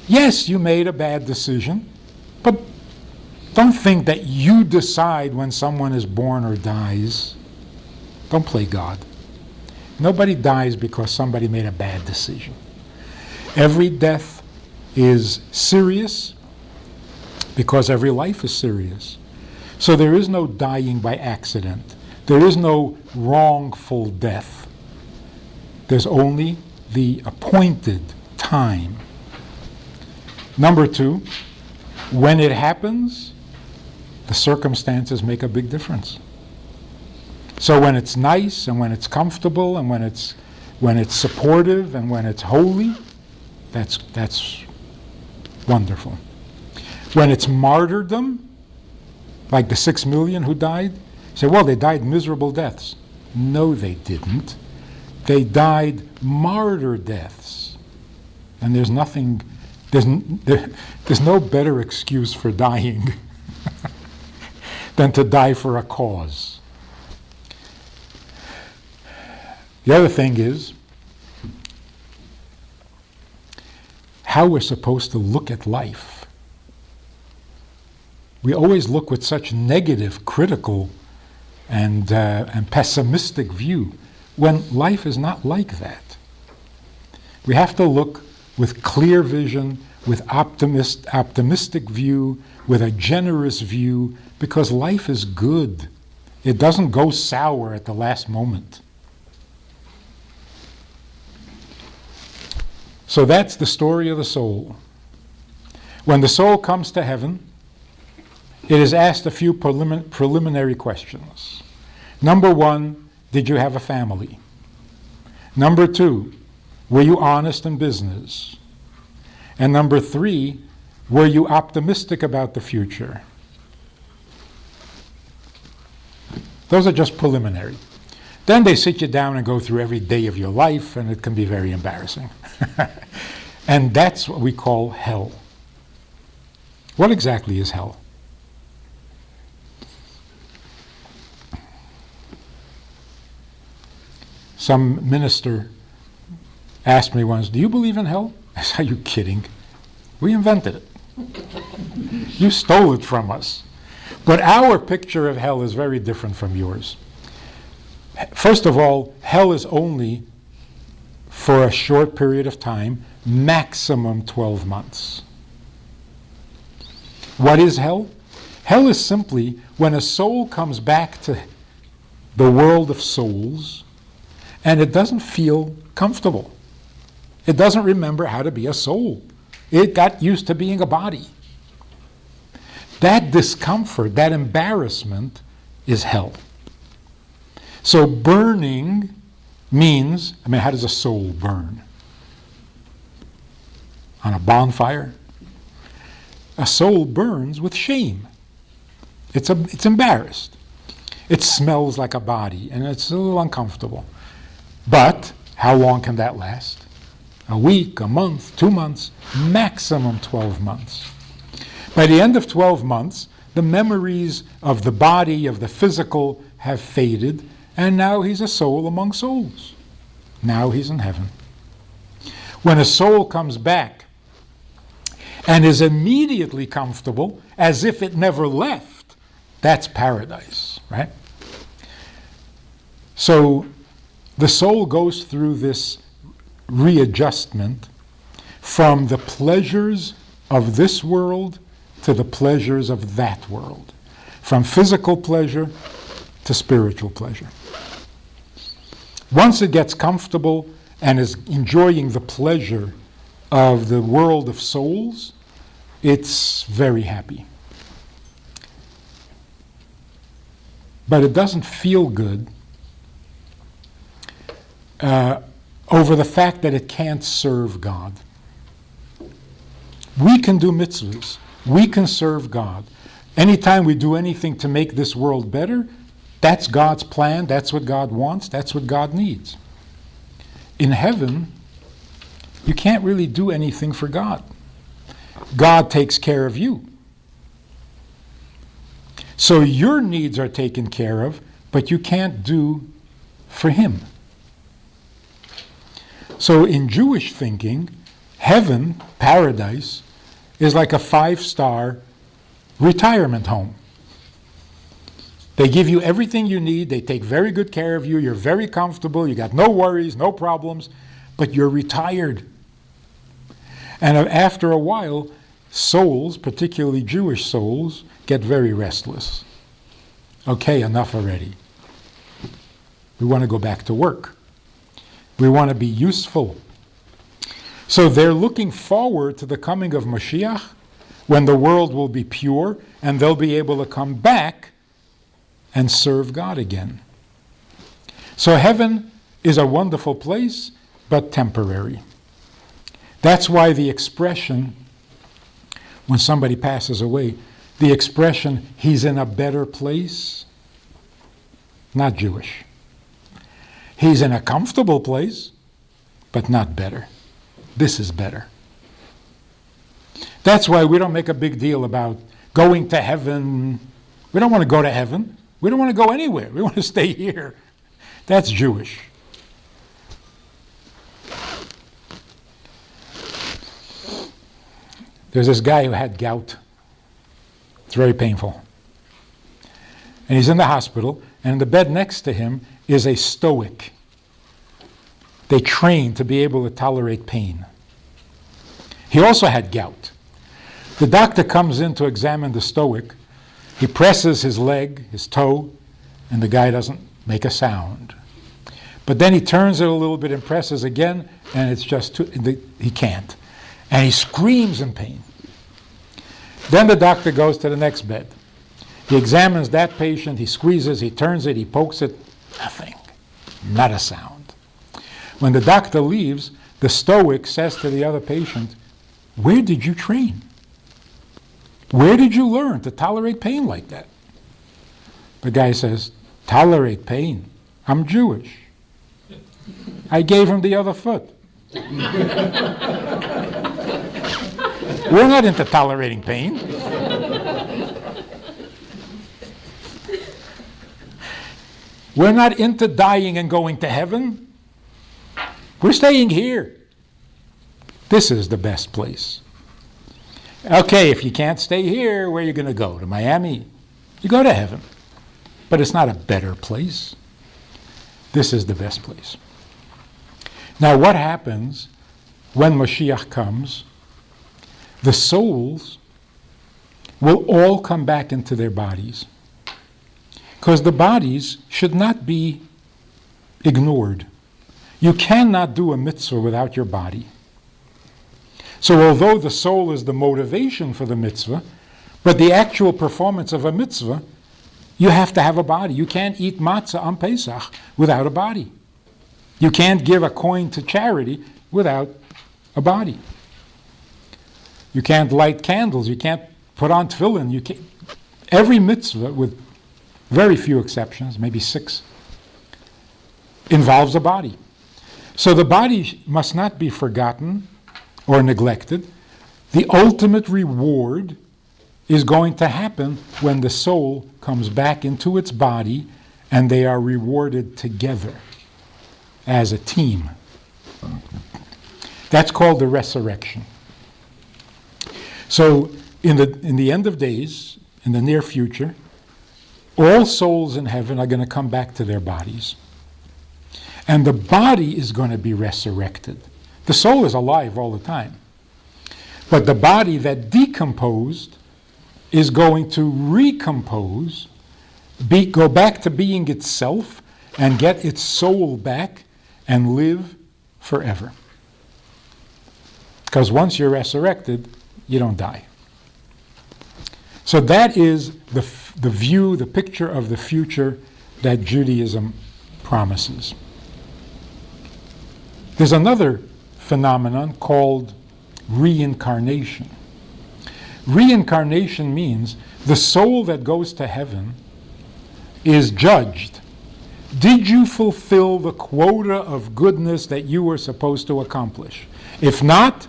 Yes, you made a bad decision, but don't think that you decide when someone is born or dies. Don't play God. Nobody dies because somebody made a bad decision. Every death is serious because every life is serious. So there is no dying by accident. There is no wrongful death. There's only the appointed time. Number two, when it happens, the circumstances make a big difference. So when it's nice and when it's comfortable and when it's supportive and when it's holy, that's wonderful. When it's martyrdom, like the 6 million who died, you say, well, they died miserable deaths. No, they didn't. They died martyr deaths. And there's no better excuse for dying than to die for a cause. The other thing is how we're supposed to look at life. We always look with such negative, critical, and pessimistic view when life is not like that. We have to look with clear vision, with optimistic view, with a generous view, because life is good. It doesn't go sour at the last moment. So that's the story of the soul. When the soul comes to heaven, it is asked a few preliminary questions. Number one, did you have a family? Number two, were you honest in business? And number three, were you optimistic about the future? Those are just preliminary. Then they sit you down and go through every day of your life, and it can be very embarrassing. And that's what we call hell. What exactly is hell? Some minister asked me once, do you believe in hell? I said, are you kidding? We invented it. You stole it from us. But our picture of hell is very different from yours. First of all, hell is only for a short period of time, maximum 12 months. What is hell? Hell is simply when a soul comes back to the world of souls and it doesn't feel comfortable. It doesn't remember how to be a soul. It got used to being a body. That discomfort, that embarrassment is hell. So burning means, how does a soul burn? On a bonfire? A soul burns with shame. It's embarrassed. It smells like a body, and it's a little uncomfortable. But how long can that last? A week, a month, 2 months, maximum 12 months. By the end of 12 months, the memories of the body, of the physical, have faded, and now he's a soul among souls. Now he's in heaven. When a soul comes back and is immediately comfortable, as if it never left, that's paradise, right? So the soul goes through this readjustment from the pleasures of this world to the pleasures of that world, from physical pleasure to spiritual pleasure. Once it gets comfortable and is enjoying the pleasure of the world of souls, it's very happy. But it doesn't feel good over the fact that it can't serve God. We can do mitzvahs. We can serve God. Anytime we do anything to make this world better, that's God's plan, that's what God wants, that's what God needs. In heaven, you can't really do anything for God. God takes care of you. So your needs are taken care of, but you can't do for Him. So in Jewish thinking, heaven, paradise, is like a 5-star retirement home. They give you everything you need, they take very good care of you, you're very comfortable, you got no worries, no problems, but you're retired. And after a while, souls, particularly Jewish souls, get very restless. Okay, enough already. We want to go back to work. We want to be useful. So they're looking forward to the coming of Mashiach, when the world will be pure and they'll be able to come back and serve God again. So heaven is a wonderful place, but temporary. That's why the expression, when somebody passes away, the expression, he's in a better place, not Jewish. He's in a comfortable place, but not better. This is better. That's why we don't make a big deal about going to heaven. We don't want to go to heaven. We don't want to go anywhere. We want to stay here. That's Jewish. There's this guy who had gout. It's very painful. And he's in the hospital, and in the bed next to him is a stoic. They train to be able to tolerate pain. He also had gout. The doctor comes in to examine the stoic. He presses his leg, his toe, and the guy doesn't make a sound. But then he turns it a little bit and presses again, and it's just he can't. And he screams in pain. Then the doctor goes to the next bed. He examines that patient, he squeezes, he turns it, he pokes it, nothing, not a sound. When the doctor leaves, the stoic says to the other patient, "Where did you train? Where did you learn to tolerate pain like that?" The guy says, "Tolerate pain? I'm Jewish. I gave him the other foot." We're not into tolerating pain. We're not into dying and going to heaven. We're staying here. This is the best place. Okay, if you can't stay here, where are you going to go? To Miami? You go to heaven. But it's not a better place. This is the best place. Now what happens when Mashiach comes? The souls will all come back into their bodies. Because the bodies should not be ignored. You cannot do a mitzvah without your body. So although the soul is the motivation for the mitzvah, but the actual performance of a mitzvah, you have to have a body. You can't eat matzah on Pesach without a body. You can't give a coin to charity without a body. You can't light candles. You can't put on tefillin. You can't. Every mitzvah, with very few exceptions, maybe 6, involves a body. So the body must not be forgotten or neglected. The ultimate reward is going to happen when the soul comes back into its body and they are rewarded together as a team. That's called the resurrection. So in the end of days, in the near future, all souls in heaven are going to come back to their bodies. And the body is going to be resurrected. The soul is alive all the time. But the body that decomposed is going to recompose, go back to being itself, and get its soul back and live forever. Because once you're resurrected, you don't die. So that is the view, the picture of the future that Judaism promises. There's another phenomenon called reincarnation. Reincarnation means the soul that goes to heaven is judged. Did you fulfill the quota of goodness that you were supposed to accomplish? If not,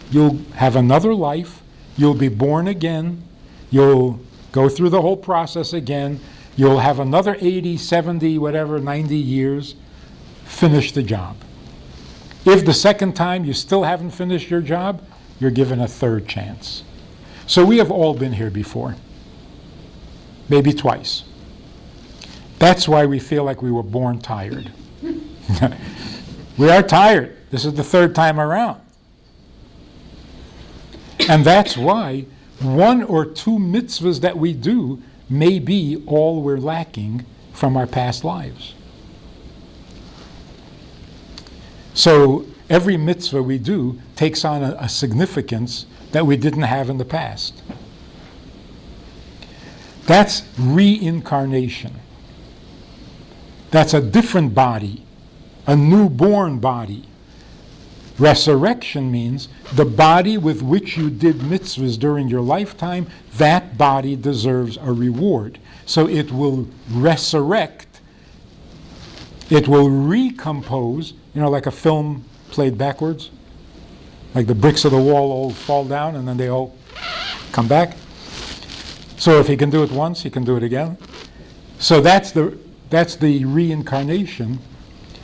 you'll have another life, you'll be born again, you'll go through the whole process again, you'll have another 80, 70, whatever, 90 years, finish the job. If the second time you still haven't finished your job, you're given a third chance. So we have all been here before, maybe twice. That's why we feel like we were born tired. We are tired. This is the third time around. And that's why 1 or 2 mitzvahs that we do may be all we're lacking from our past lives. So every mitzvah we do takes on a significance that we didn't have in the past. That's reincarnation. That's a different body, a newborn body. Resurrection means the body with which you did mitzvahs during your lifetime, that body deserves a reward. So it will resurrect, it will recompose, like a film played backwards. Like the bricks of the wall all fall down and then they all come back. So if he can do it once, he can do it again. So that's the reincarnation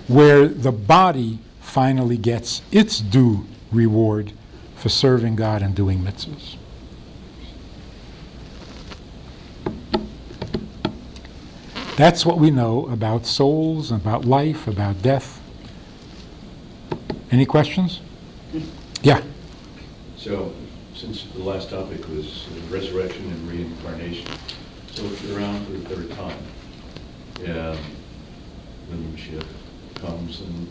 where the body finally gets its due reward for serving God and doing mitzvahs. That's what we know about souls, about life, about death. Any questions? Yeah. So, since the last topic was resurrection and reincarnation, so if you're around for the third time, when the Mashiach comes and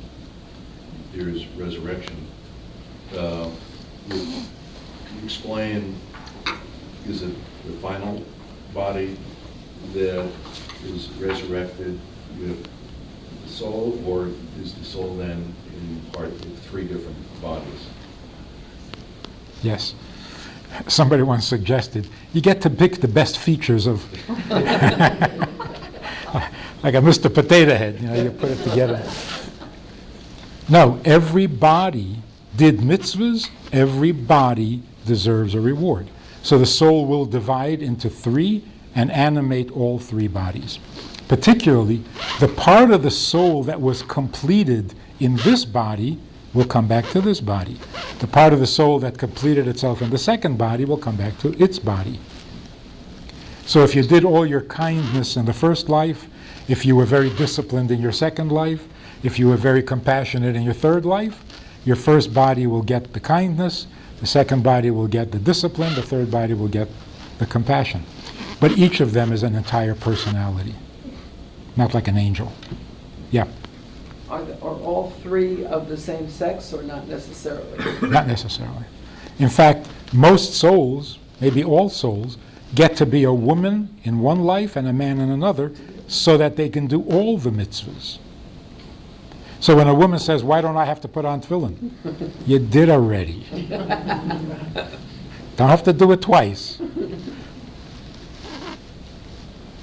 there's resurrection, can you explain, is it the final body that is resurrected with the soul, or is the soul then in part with 3 different bodies? Yes. Somebody once suggested, you get to pick the best features of, like a Mr. Potato Head, you put it together. No, every body did mitzvahs, every body deserves a reward. So the soul will divide into 3 and animate all 3 bodies. Particularly, the part of the soul that was completed in this body will come back to this body. The part of the soul that completed itself in the second body will come back to its body. So if you did all your kindness in the first life, if you were very disciplined in your second life, If you were very compassionate in your third life, your first body will get the kindness, the second body will get the discipline, the third body will get the compassion. But each of them is an entire personality, not like an angel. Yeah, Are all three of the same sex or not necessarily? not necessarily. In fact, most souls, maybe all souls, get to be a woman in one life and a man in another so that they can do all the mitzvahs. So when a woman says, why don't I have to put on tefillin? You did already. Don't have to do it twice.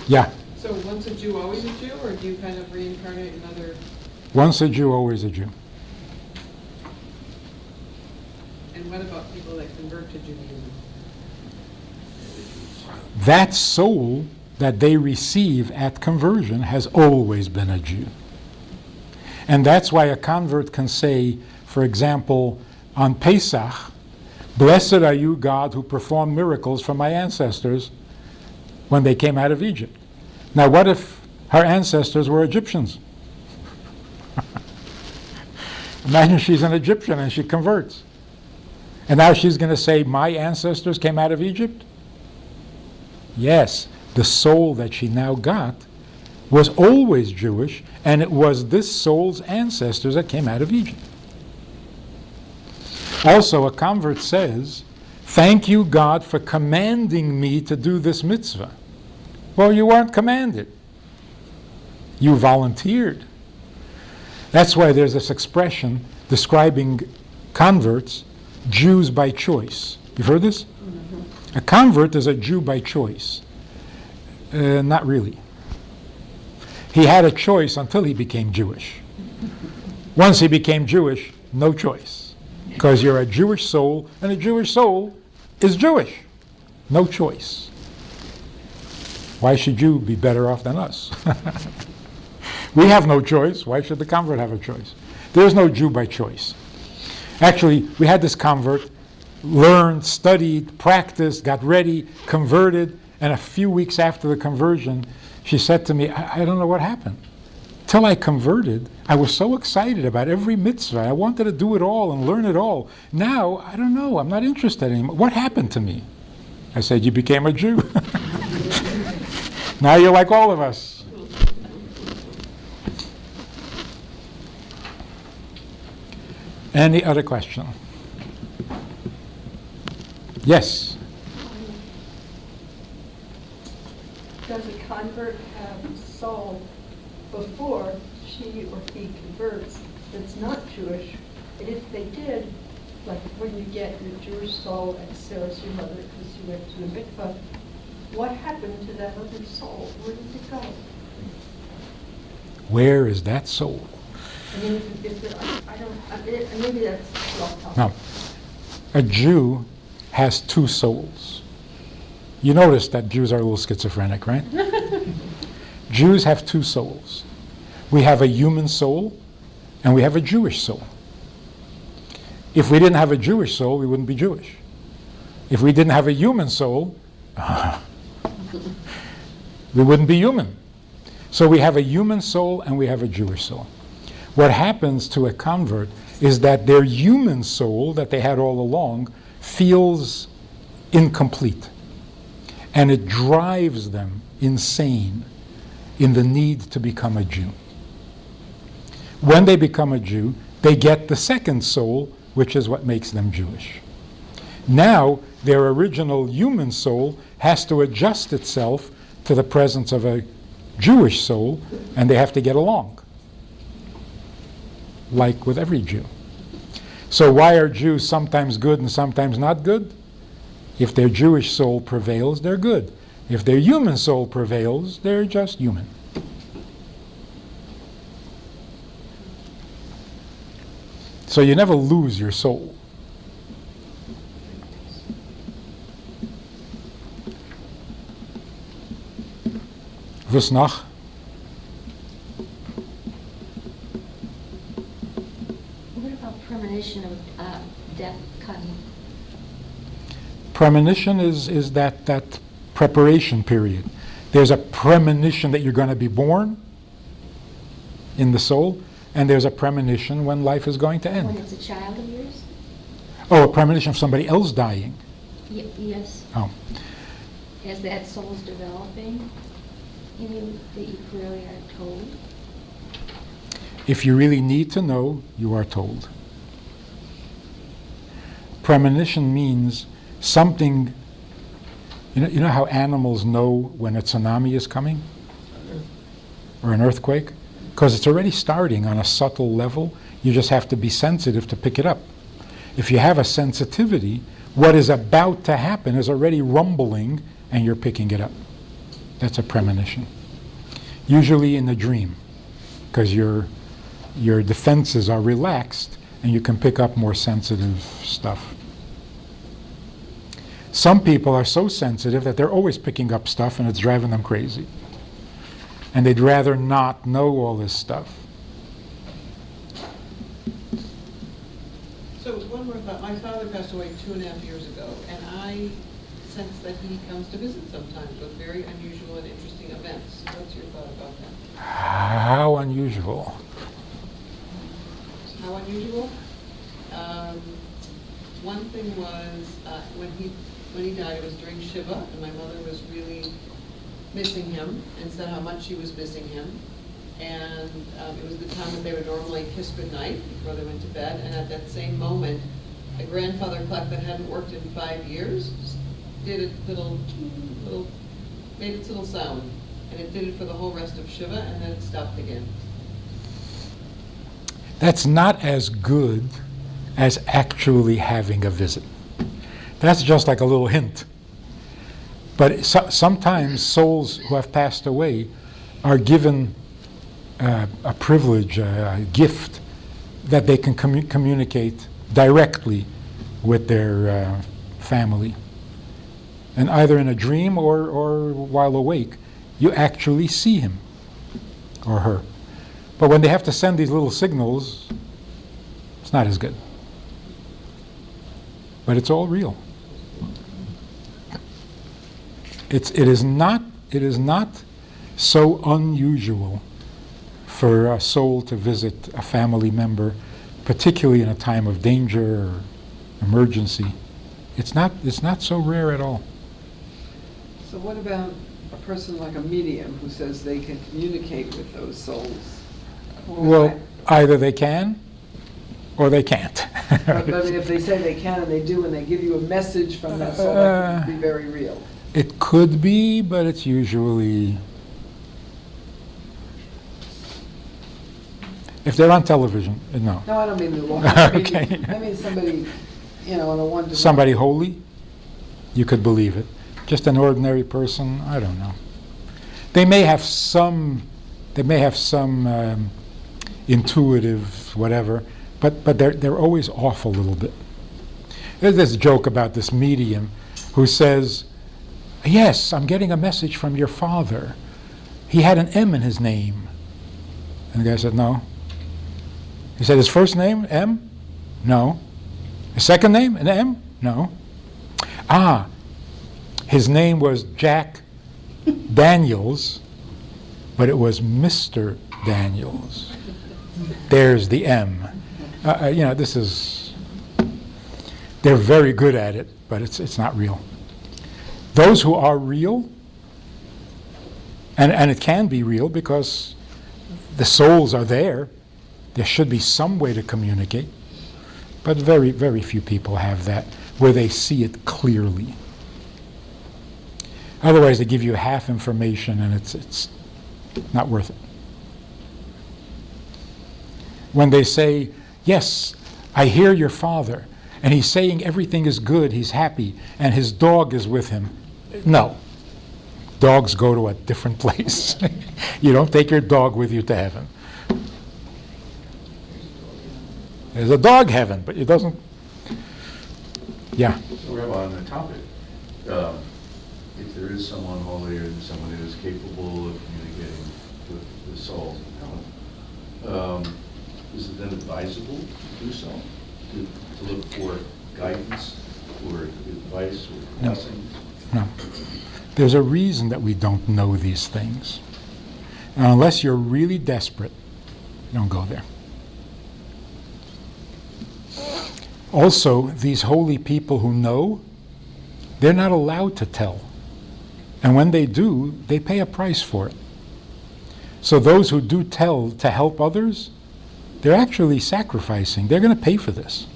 Yeah, So once a Jew, always a Jew, or do you kind of reincarnate another? once a Jew, always a Jew. And what about people that convert to Judaism? That soul that they receive at conversion has always been a Jew. And that's why a convert can say, for example, on Pesach, "Blessed are you, God, who performed miracles for my ancestors when they came out of Egypt." Now, what if her ancestors were Egyptians? Imagine she's an Egyptian and she converts. And now she's going to say, my ancestors came out of Egypt? Yes, the soul that she now got was always Jewish, and it was this soul's ancestors that came out of Egypt. Also, a convert says, thank you, God, for commanding me to do this mitzvah. Well, you weren't commanded. You volunteered. That's why there's this expression describing converts, Jews by choice. You've heard this? Mm-hmm. A convert is a Jew by choice. Not really. He had a choice until he became Jewish. Once he became Jewish, no choice. Because you're a Jewish soul, and a Jewish soul is Jewish. No choice. Why should you be better off than us? We have no choice. Why should the convert have a choice? There's no Jew by choice. Actually, we had this convert, learned, studied, practiced, got ready, converted, and a few weeks after the conversion, she said to me, I don't know what happened. Till I converted, I was so excited about every mitzvah. I wanted to do it all and learn it all. Now, I don't know, I'm not interested anymore. What happened to me? I said, you became a Jew. Now you're like all of us. Any other question? Yes. Does a convert have a soul before she or he converts that's not Jewish? And if they did, like when you get your Jewish soul and Sarah's your mother because you went to the mikvah, what happened to that other soul? Where did it go? Where is that soul? I mean, if there, I don't, maybe that's off topic. Now, a Jew has two souls. You notice that Jews are a little schizophrenic, right? Jews have two souls. We have a human soul, and we have a Jewish soul. If we didn't have a Jewish soul, we wouldn't be Jewish. If we didn't have a human soul, we wouldn't be human. So we have a human soul and we have a Jewish soul. What happens to a convert is that their human soul that they had all along feels incomplete. And it drives them insane in the need to become a Jew. When they become a Jew, they get the second soul, which is what makes them Jewish. Now, their original human soul has to adjust itself to the presence of a Jewish soul, and they have to get along, like with every Jew. So why are Jews sometimes good and sometimes not good? If their Jewish soul prevails, they're good. If their human soul prevails, they're just human. So you never lose your soul. Was noch? What about premonition of death coming? Premonition is that preparation period. There's a premonition that you're going to be born in the soul, and there's a premonition when life is going to When end. it's a child of yours? Oh, a premonition of somebody else dying. Yes. Oh, As that soul's developing, any that you clearly are told? if you really need to know, you are told. Premonition means something. You know how animals know when a tsunami is coming? Or an earthquake? Because it's already starting on a subtle level. You just have to be sensitive to pick it up. If you have a sensitivity, what is about to happen is already rumbling and you're picking it up. That's a premonition. Usually in a dream, because your defenses are relaxed and you can pick up more sensitive stuff. Some people are so sensitive that they're always picking up stuff and it's driving them crazy. And they'd rather not know all this stuff. So one more thought, my father passed away 2.5 years ago, and I sense that he comes to visit sometimes with very unusual and interesting events. What's your thought about that? How unusual. How unusual? One thing was, when he died, it was during Shiva, and my mother was really missing him, and said how much she was missing him. And it was the time that they would normally kiss goodnight before they went to bed, and at that same moment, a grandfather clock that hadn't worked in 5 years did a made its little sound, and it did it for the whole rest of Shiva, and then it stopped again. That's not as good as actually having a visit. That's just like a little hint. But sometimes souls who have passed away are given a privilege, a gift, that they can communicate directly with their family. And either in a dream or while awake, you actually see him or her. But when they have to send these little signals, it's not as good. But it's all real. It is not so unusual for a soul to visit a family member, particularly in a time of danger or emergency. It's not so rare at all. So what about a person like a medium who says they can communicate with those souls? Well, either they can or they can't. But I mean, if they say they can and they do, and they give you a message from that soul, that could be very real. It could be, but it's usually, if they're on television, no. No, I don't mean the one. I mean, Okay. I mean somebody, in a one-to-one. Somebody holy, you could believe it. Just an ordinary person, I don't know. They may have some intuitive whatever, but they're always off a little bit. There's this joke about this medium who says, "Yes, I'm getting a message from your father. He had an M in his name." And the guy said, "No." He said, "His first name, M? No. His second name, an M? No. Ah, his name was Jack Daniels, but it was Mr. Daniels. There's the M." This is, they're very good at it, but it's not real. Those who are real, and it can be real because the souls are there should be some way to communicate, but very, very few people have that, where they see it clearly. Otherwise, they give you half information, and it's not worth it. When they say, "Yes, I hear your father, and he's saying everything is good, he's happy, and his dog is with him." No. Dogs go to a different place. You don't take your dog with you to heaven. There's a dog heaven, but it doesn't. Yeah. So, Rabbi, on the topic, if there is someone holy or someone who is capable of communicating with the soul, is it then advisable to do so? To look for guidance or advice or No. blessings? No. There's a reason that we don't know these things. And unless you're really desperate, don't go there. Also, these holy people who know, they're not allowed to tell. And when they do, they pay a price for it. So those who do tell to help others, they're actually sacrificing. They're going to pay for this.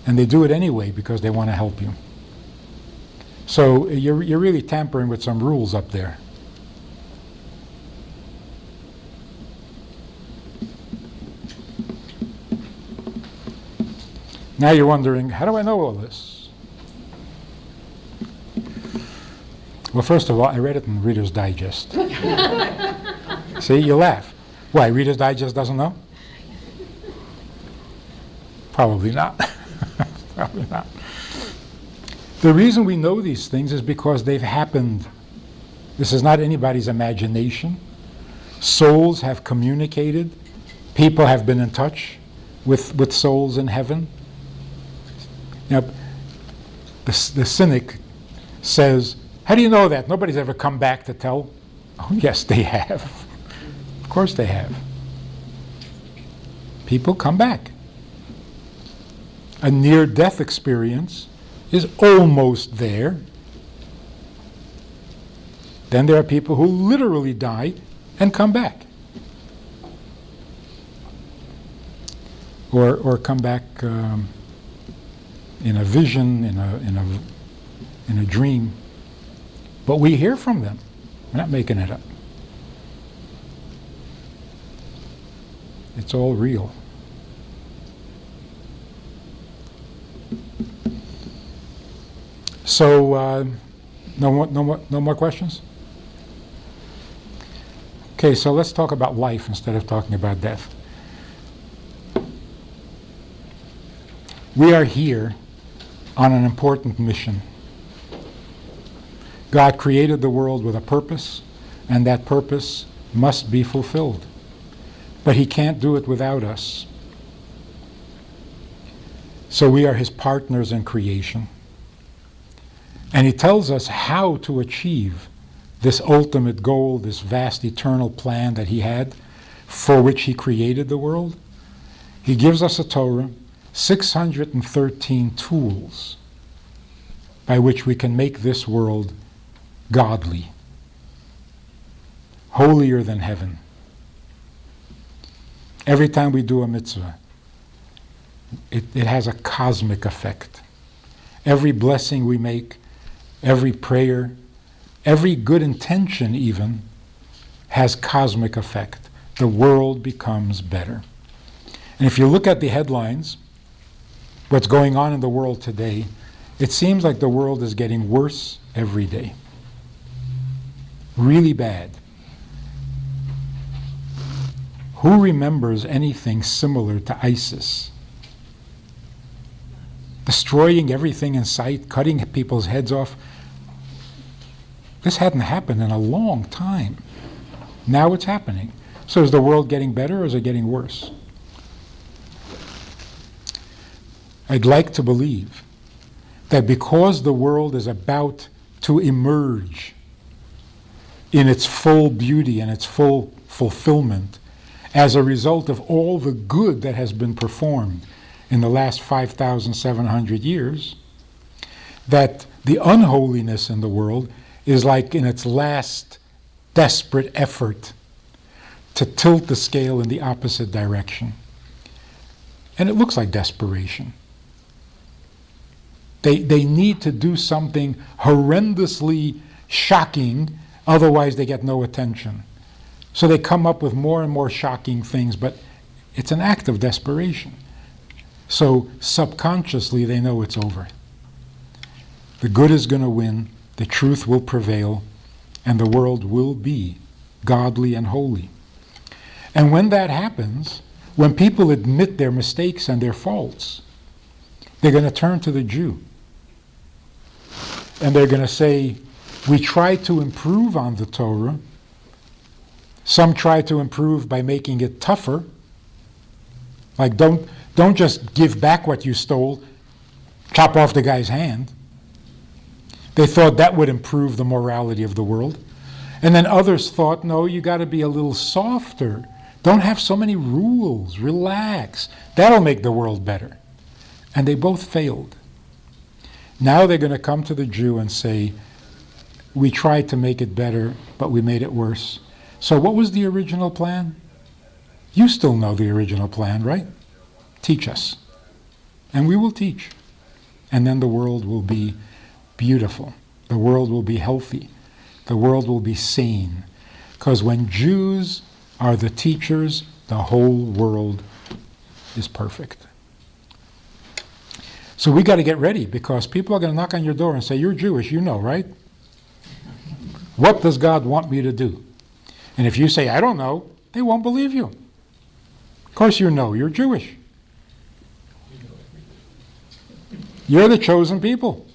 And they do it anyway because they want to help you. So you're really tampering with some rules up there. Now you're wondering, how do I know all this? Well, first of all, I read it in Reader's Digest. See, you laugh. Why, Reader's Digest doesn't know? Probably not. Probably not. The reason we know these things is because they've happened. This is not anybody's imagination. Souls have communicated. People have been in touch with souls in heaven. Now, the cynic says, how do you know that? Nobody's ever come back to tell. Oh, yes, they have. Of course they have. People come back. A near-death experience is almost there. Then there are people who literally die and come back. Or come back in a vision, in a dream. But we hear from them. We're not making it up. It's all real. So, no more questions? Okay, so let's talk about life instead of talking about death. We are here on an important mission. God created the world with a purpose, and that purpose must be fulfilled. But He can't do it without us. So we are His partners in creation. And He tells us how to achieve this ultimate goal, this vast eternal plan that He had, for which He created the world. He gives us a Torah, 613 tools by which we can make this world godly, holier than heaven. Every time we do a mitzvah, it has a cosmic effect. Every blessing we make, every prayer, every good intention even, has cosmic effect. The world becomes better. And if you look at the headlines, what's going on in the world today, it seems like the world is getting worse every day. Really bad. Who remembers anything similar to ISIS? Destroying everything in sight, cutting people's heads off. This hadn't happened in a long time. Now it's happening. So is the world getting better or is it getting worse? I'd like to believe that because the world is about to emerge in its full beauty and its full fulfillment as a result of all the good that has been performed in the last 5,700 years, that the unholiness in the world is like in its last desperate effort to tilt the scale in the opposite direction. And it looks like desperation. They need to do something horrendously shocking, otherwise they get no attention. So they come up with more and more shocking things, but it's an act of desperation. So subconsciously they know it's over. The good is going to win, the truth will prevail, and the world will be godly and holy. And when that happens, when people admit their mistakes and their faults, they're going to turn to the Jew. And they're going to say, we try to improve on the Torah. Some try to improve by making it tougher. Like don't just give back what you stole, chop off the guy's hand. They thought that would improve the morality of the world. And then others thought, no, you got to be a little softer. Don't have so many rules. Relax. That'll make the world better. And they both failed. Now they're going to come to the Jew and say, we tried to make it better, but we made it worse. So what was the original plan? You still know the original plan, right? Teach us. And we will teach. And then the world will be beautiful. The world will be healthy. The world will be sane. Because when Jews are the teachers, the whole world is perfect. So we got to get ready, because people are going to knock on your door and say, you're Jewish, you know, right? What does God want me to do? And if you say, I don't know, they won't believe you. Of course you know, you're Jewish. You're the chosen people.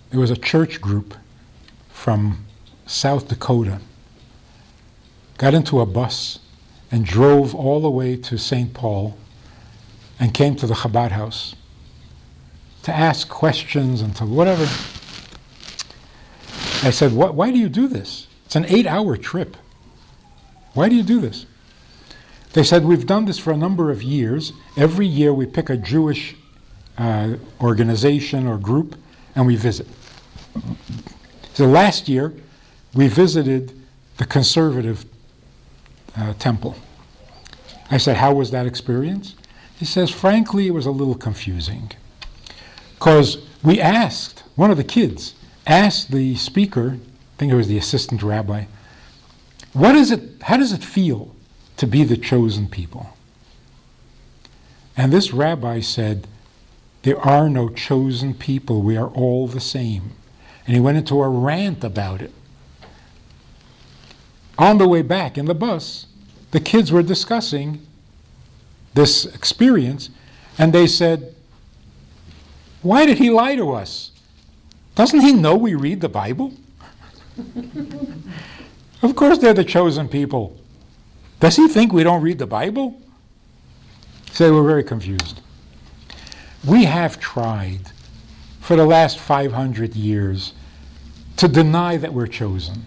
There was a church group from South Dakota, got into a bus and drove all the way to St. Paul and came to the Chabad house to ask questions and to whatever. I said, why do you do this? It's an 8-hour trip. Why do you do this? They said, we've done this for a number of years. Every year we pick a Jewish organization or group and we visit. So last year we visited the conservative temple. I said, how was that experience? He says, frankly, it was a little confusing. Because we asked, one of the kids asked the speaker, I think it was the assistant rabbi, how does it feel to be the chosen people? And this rabbi said, there are no chosen people, we are all the same. And he went into a rant about it. On the way back in the bus, the kids were discussing this experience, and they said, why did he lie to us? Doesn't he know we read the Bible? Of course they're the chosen people. Does he think we don't read the Bible? So they were very confused. We have tried for the last 500 years to deny that we're chosen.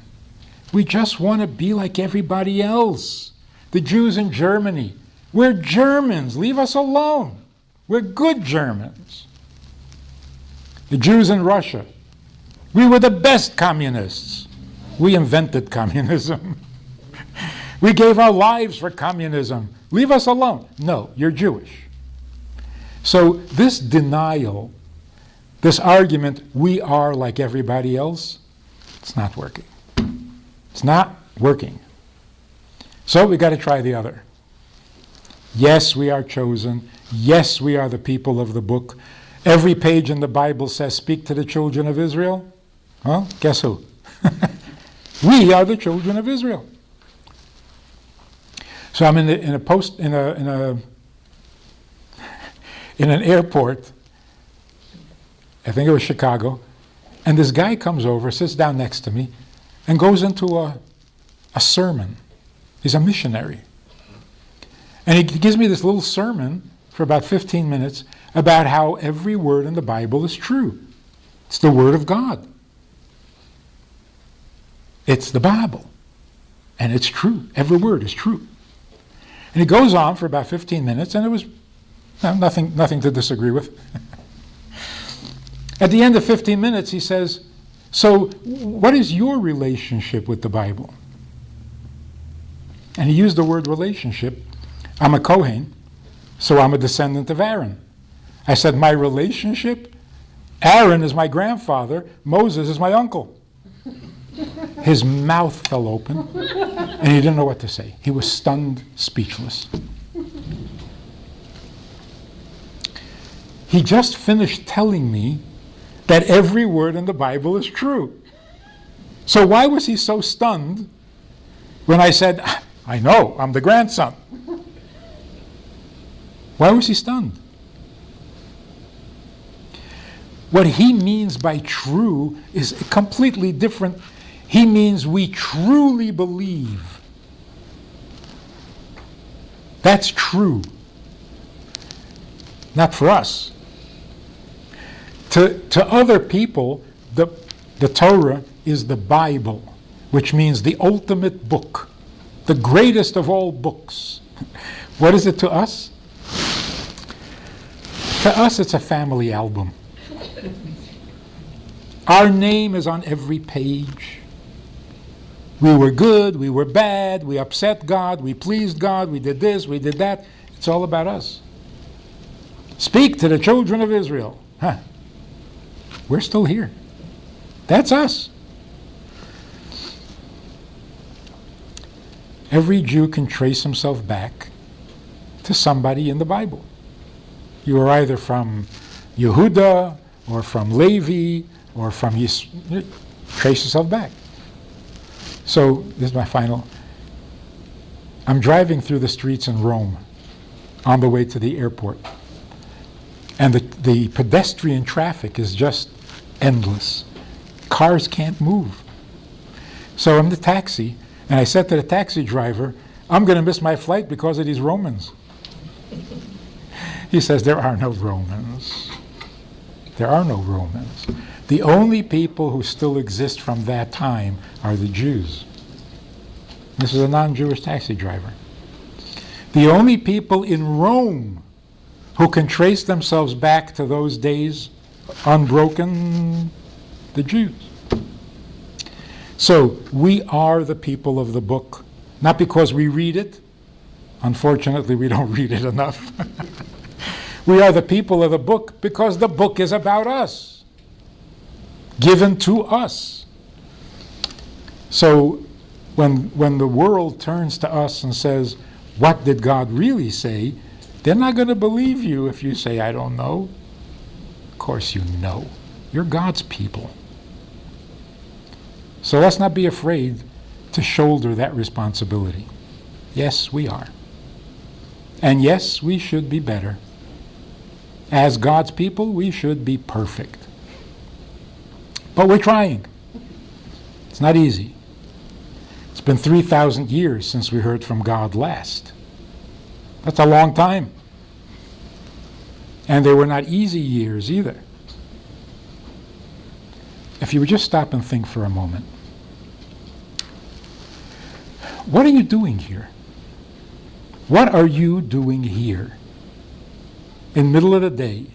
We just want to be like everybody else. The Jews in Germany, we're Germans, leave us alone. We're good Germans. The Jews in Russia, we were the best communists. We invented communism. We gave our lives for communism. Leave us alone. No, you're Jewish. So this denial, this argument, we are like everybody else, it's not working. It's not working. So we got to try the other. Yes, we are chosen. Yes, we are the people of the book. Every page in the Bible says, speak to the children of Israel. Well, guess who? We are the children of Israel. So I'm in an airport, I think it was Chicago, and this guy comes over, sits down next to me, and goes into a sermon. He's a missionary. And he gives me this little sermon for about 15 minutes about how every word in the Bible is true. It's the Word of God. It's the Bible. And it's true. Every word is true. And he goes on for about 15 minutes, and it was nothing to disagree with. At the end of 15 minutes, he says, so what is your relationship with the Bible? And he used the word relationship. I'm a Kohen, so I'm a descendant of Aaron. I said, my relationship? Aaron is my grandfather. Moses is my uncle. His mouth fell open, and he didn't know what to say. He was stunned, speechless. He just finished telling me that every word in the Bible is true. So why was he so stunned when I said, I know, I'm the grandson? Why was he stunned? What he means by true is completely different. He means we truly believe. That's true. Not for us. To other people, the Torah is the Bible, which means the ultimate book. the greatest of all books. What is it to us? To us, it's a family album. Our name is on every page. We were good, we were bad, we upset God, we pleased God, we did this, we did that. It's all about us. Speak to the children of Israel. Huh. We're still here. That's us. Every Jew can trace himself back to somebody in the Bible. You are either from Yehuda or from Levi or from trace yourself back. So this is my final. I'm driving through the streets in Rome on the way to the airport. And the pedestrian traffic is just endless. Cars can't move. So I'm in the taxi, and I said to the taxi driver, I'm going to miss my flight because of these Romans. He says, there are no Romans. There are no Romans. The only people who still exist from that time are the Jews. This is a non-Jewish taxi driver. The only people in Rome who can trace themselves back to those days unbroken, the Jews. So we are the people of the book, not because we read it. Unfortunately, we don't read it enough. We are the people of the book because the book is about us, given to us. So when the world turns to us and says, what did God really say? They're not going to believe you if you say, I don't know. Of course you know. You're God's people. So let's not be afraid to shoulder that responsibility. Yes, we are. And yes, we should be better. As God's people, we should be perfect. But we're trying. It's not easy. It's been 3,000 years since we heard from God last. That's a long time. And they were not easy years either. If you would just stop and think for a moment. What are you doing here? What are you doing here? In the middle of the day,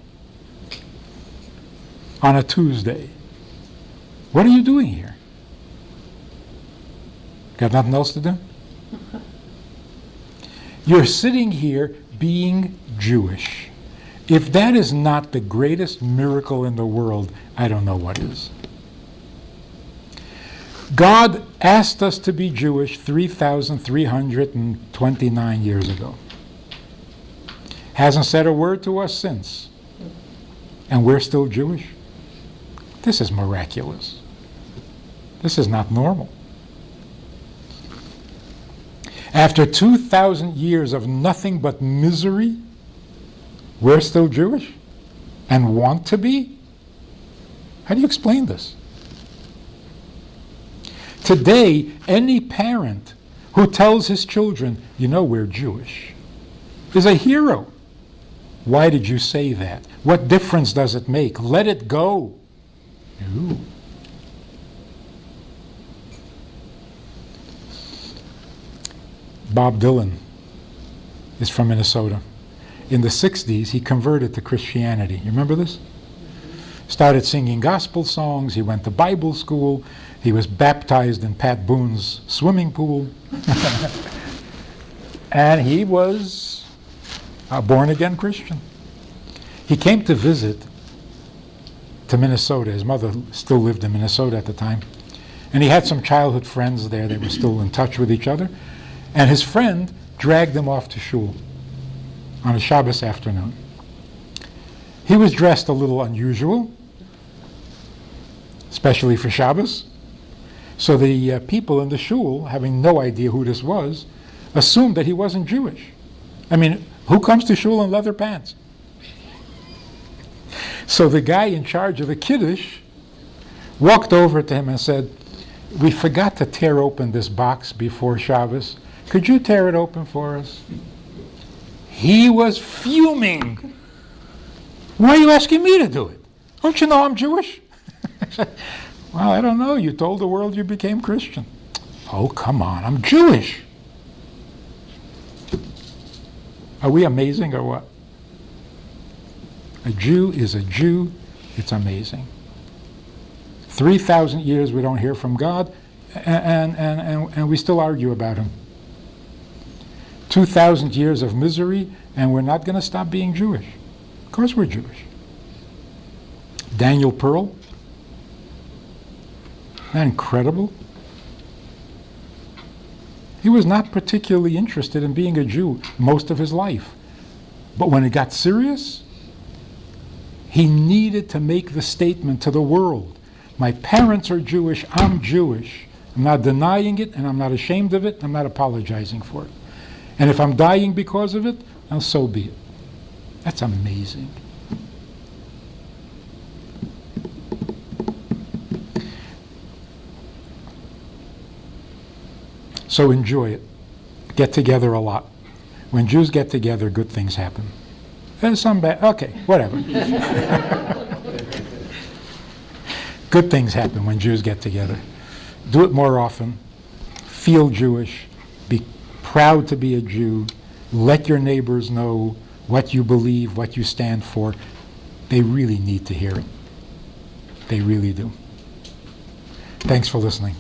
on a Tuesday. What are you doing here? Got nothing else to do? You're sitting here being Jewish. If that is not the greatest miracle in the world, I don't know what is. God asked us to be Jewish 3,329 years ago. Hasn't said a word to us since. And we're still Jewish. This is miraculous. This is not normal. After 2,000 years of nothing but misery, we're still Jewish and want to be? How do you explain this? Today, any parent who tells his children, you know we're Jewish, is a hero. Why did you say that? What difference does it make? Let it go. Ooh. Bob Dylan is from Minnesota. In the 60s, he converted to Christianity. You remember this? Started singing gospel songs. He went to Bible school. He was baptized in Pat Boone's swimming pool. And he was a born-again Christian. He came to visit to Minnesota. His mother still lived in Minnesota at the time. And he had some childhood friends there. They were still in touch with each other. And his friend dragged him off to shul on a Shabbos afternoon. He was dressed a little unusual, especially for Shabbos. So the people in the shul, having no idea who this was, assumed that he wasn't Jewish. I mean, who comes to shul in leather pants? So the guy in charge of the Kiddush walked over to him and said, we forgot to tear open this box before Shabbos. Could you tear it open for us? He was fuming. Why are you asking me to do it? Don't you know I'm Jewish? Well, I don't know. You told the world you became Christian. Oh, come on. I'm Jewish. Are we amazing or what? A Jew is a Jew. It's amazing. 3,000 years we don't hear from God, and we still argue about him. 2,000 years of misery, and we're not going to stop being Jewish. Of course we're Jewish. Daniel Pearl. Isn't that incredible? He was not particularly interested in being a Jew most of his life. But when it got serious, he needed to make the statement to the world. My parents are Jewish, I'm Jewish. I'm not denying it, and I'm not ashamed of it, I'm not apologizing for it. And if I'm dying because of it, well, so be it. That's amazing. So enjoy it. Get together a lot. When Jews get together, good things happen. There's some bad, okay, whatever. Good things happen when Jews get together. Do it more often. Feel Jewish. Be proud to be a Jew. Let your neighbors know what you believe, what you stand for. They really need to hear it. They really do. Thanks for listening.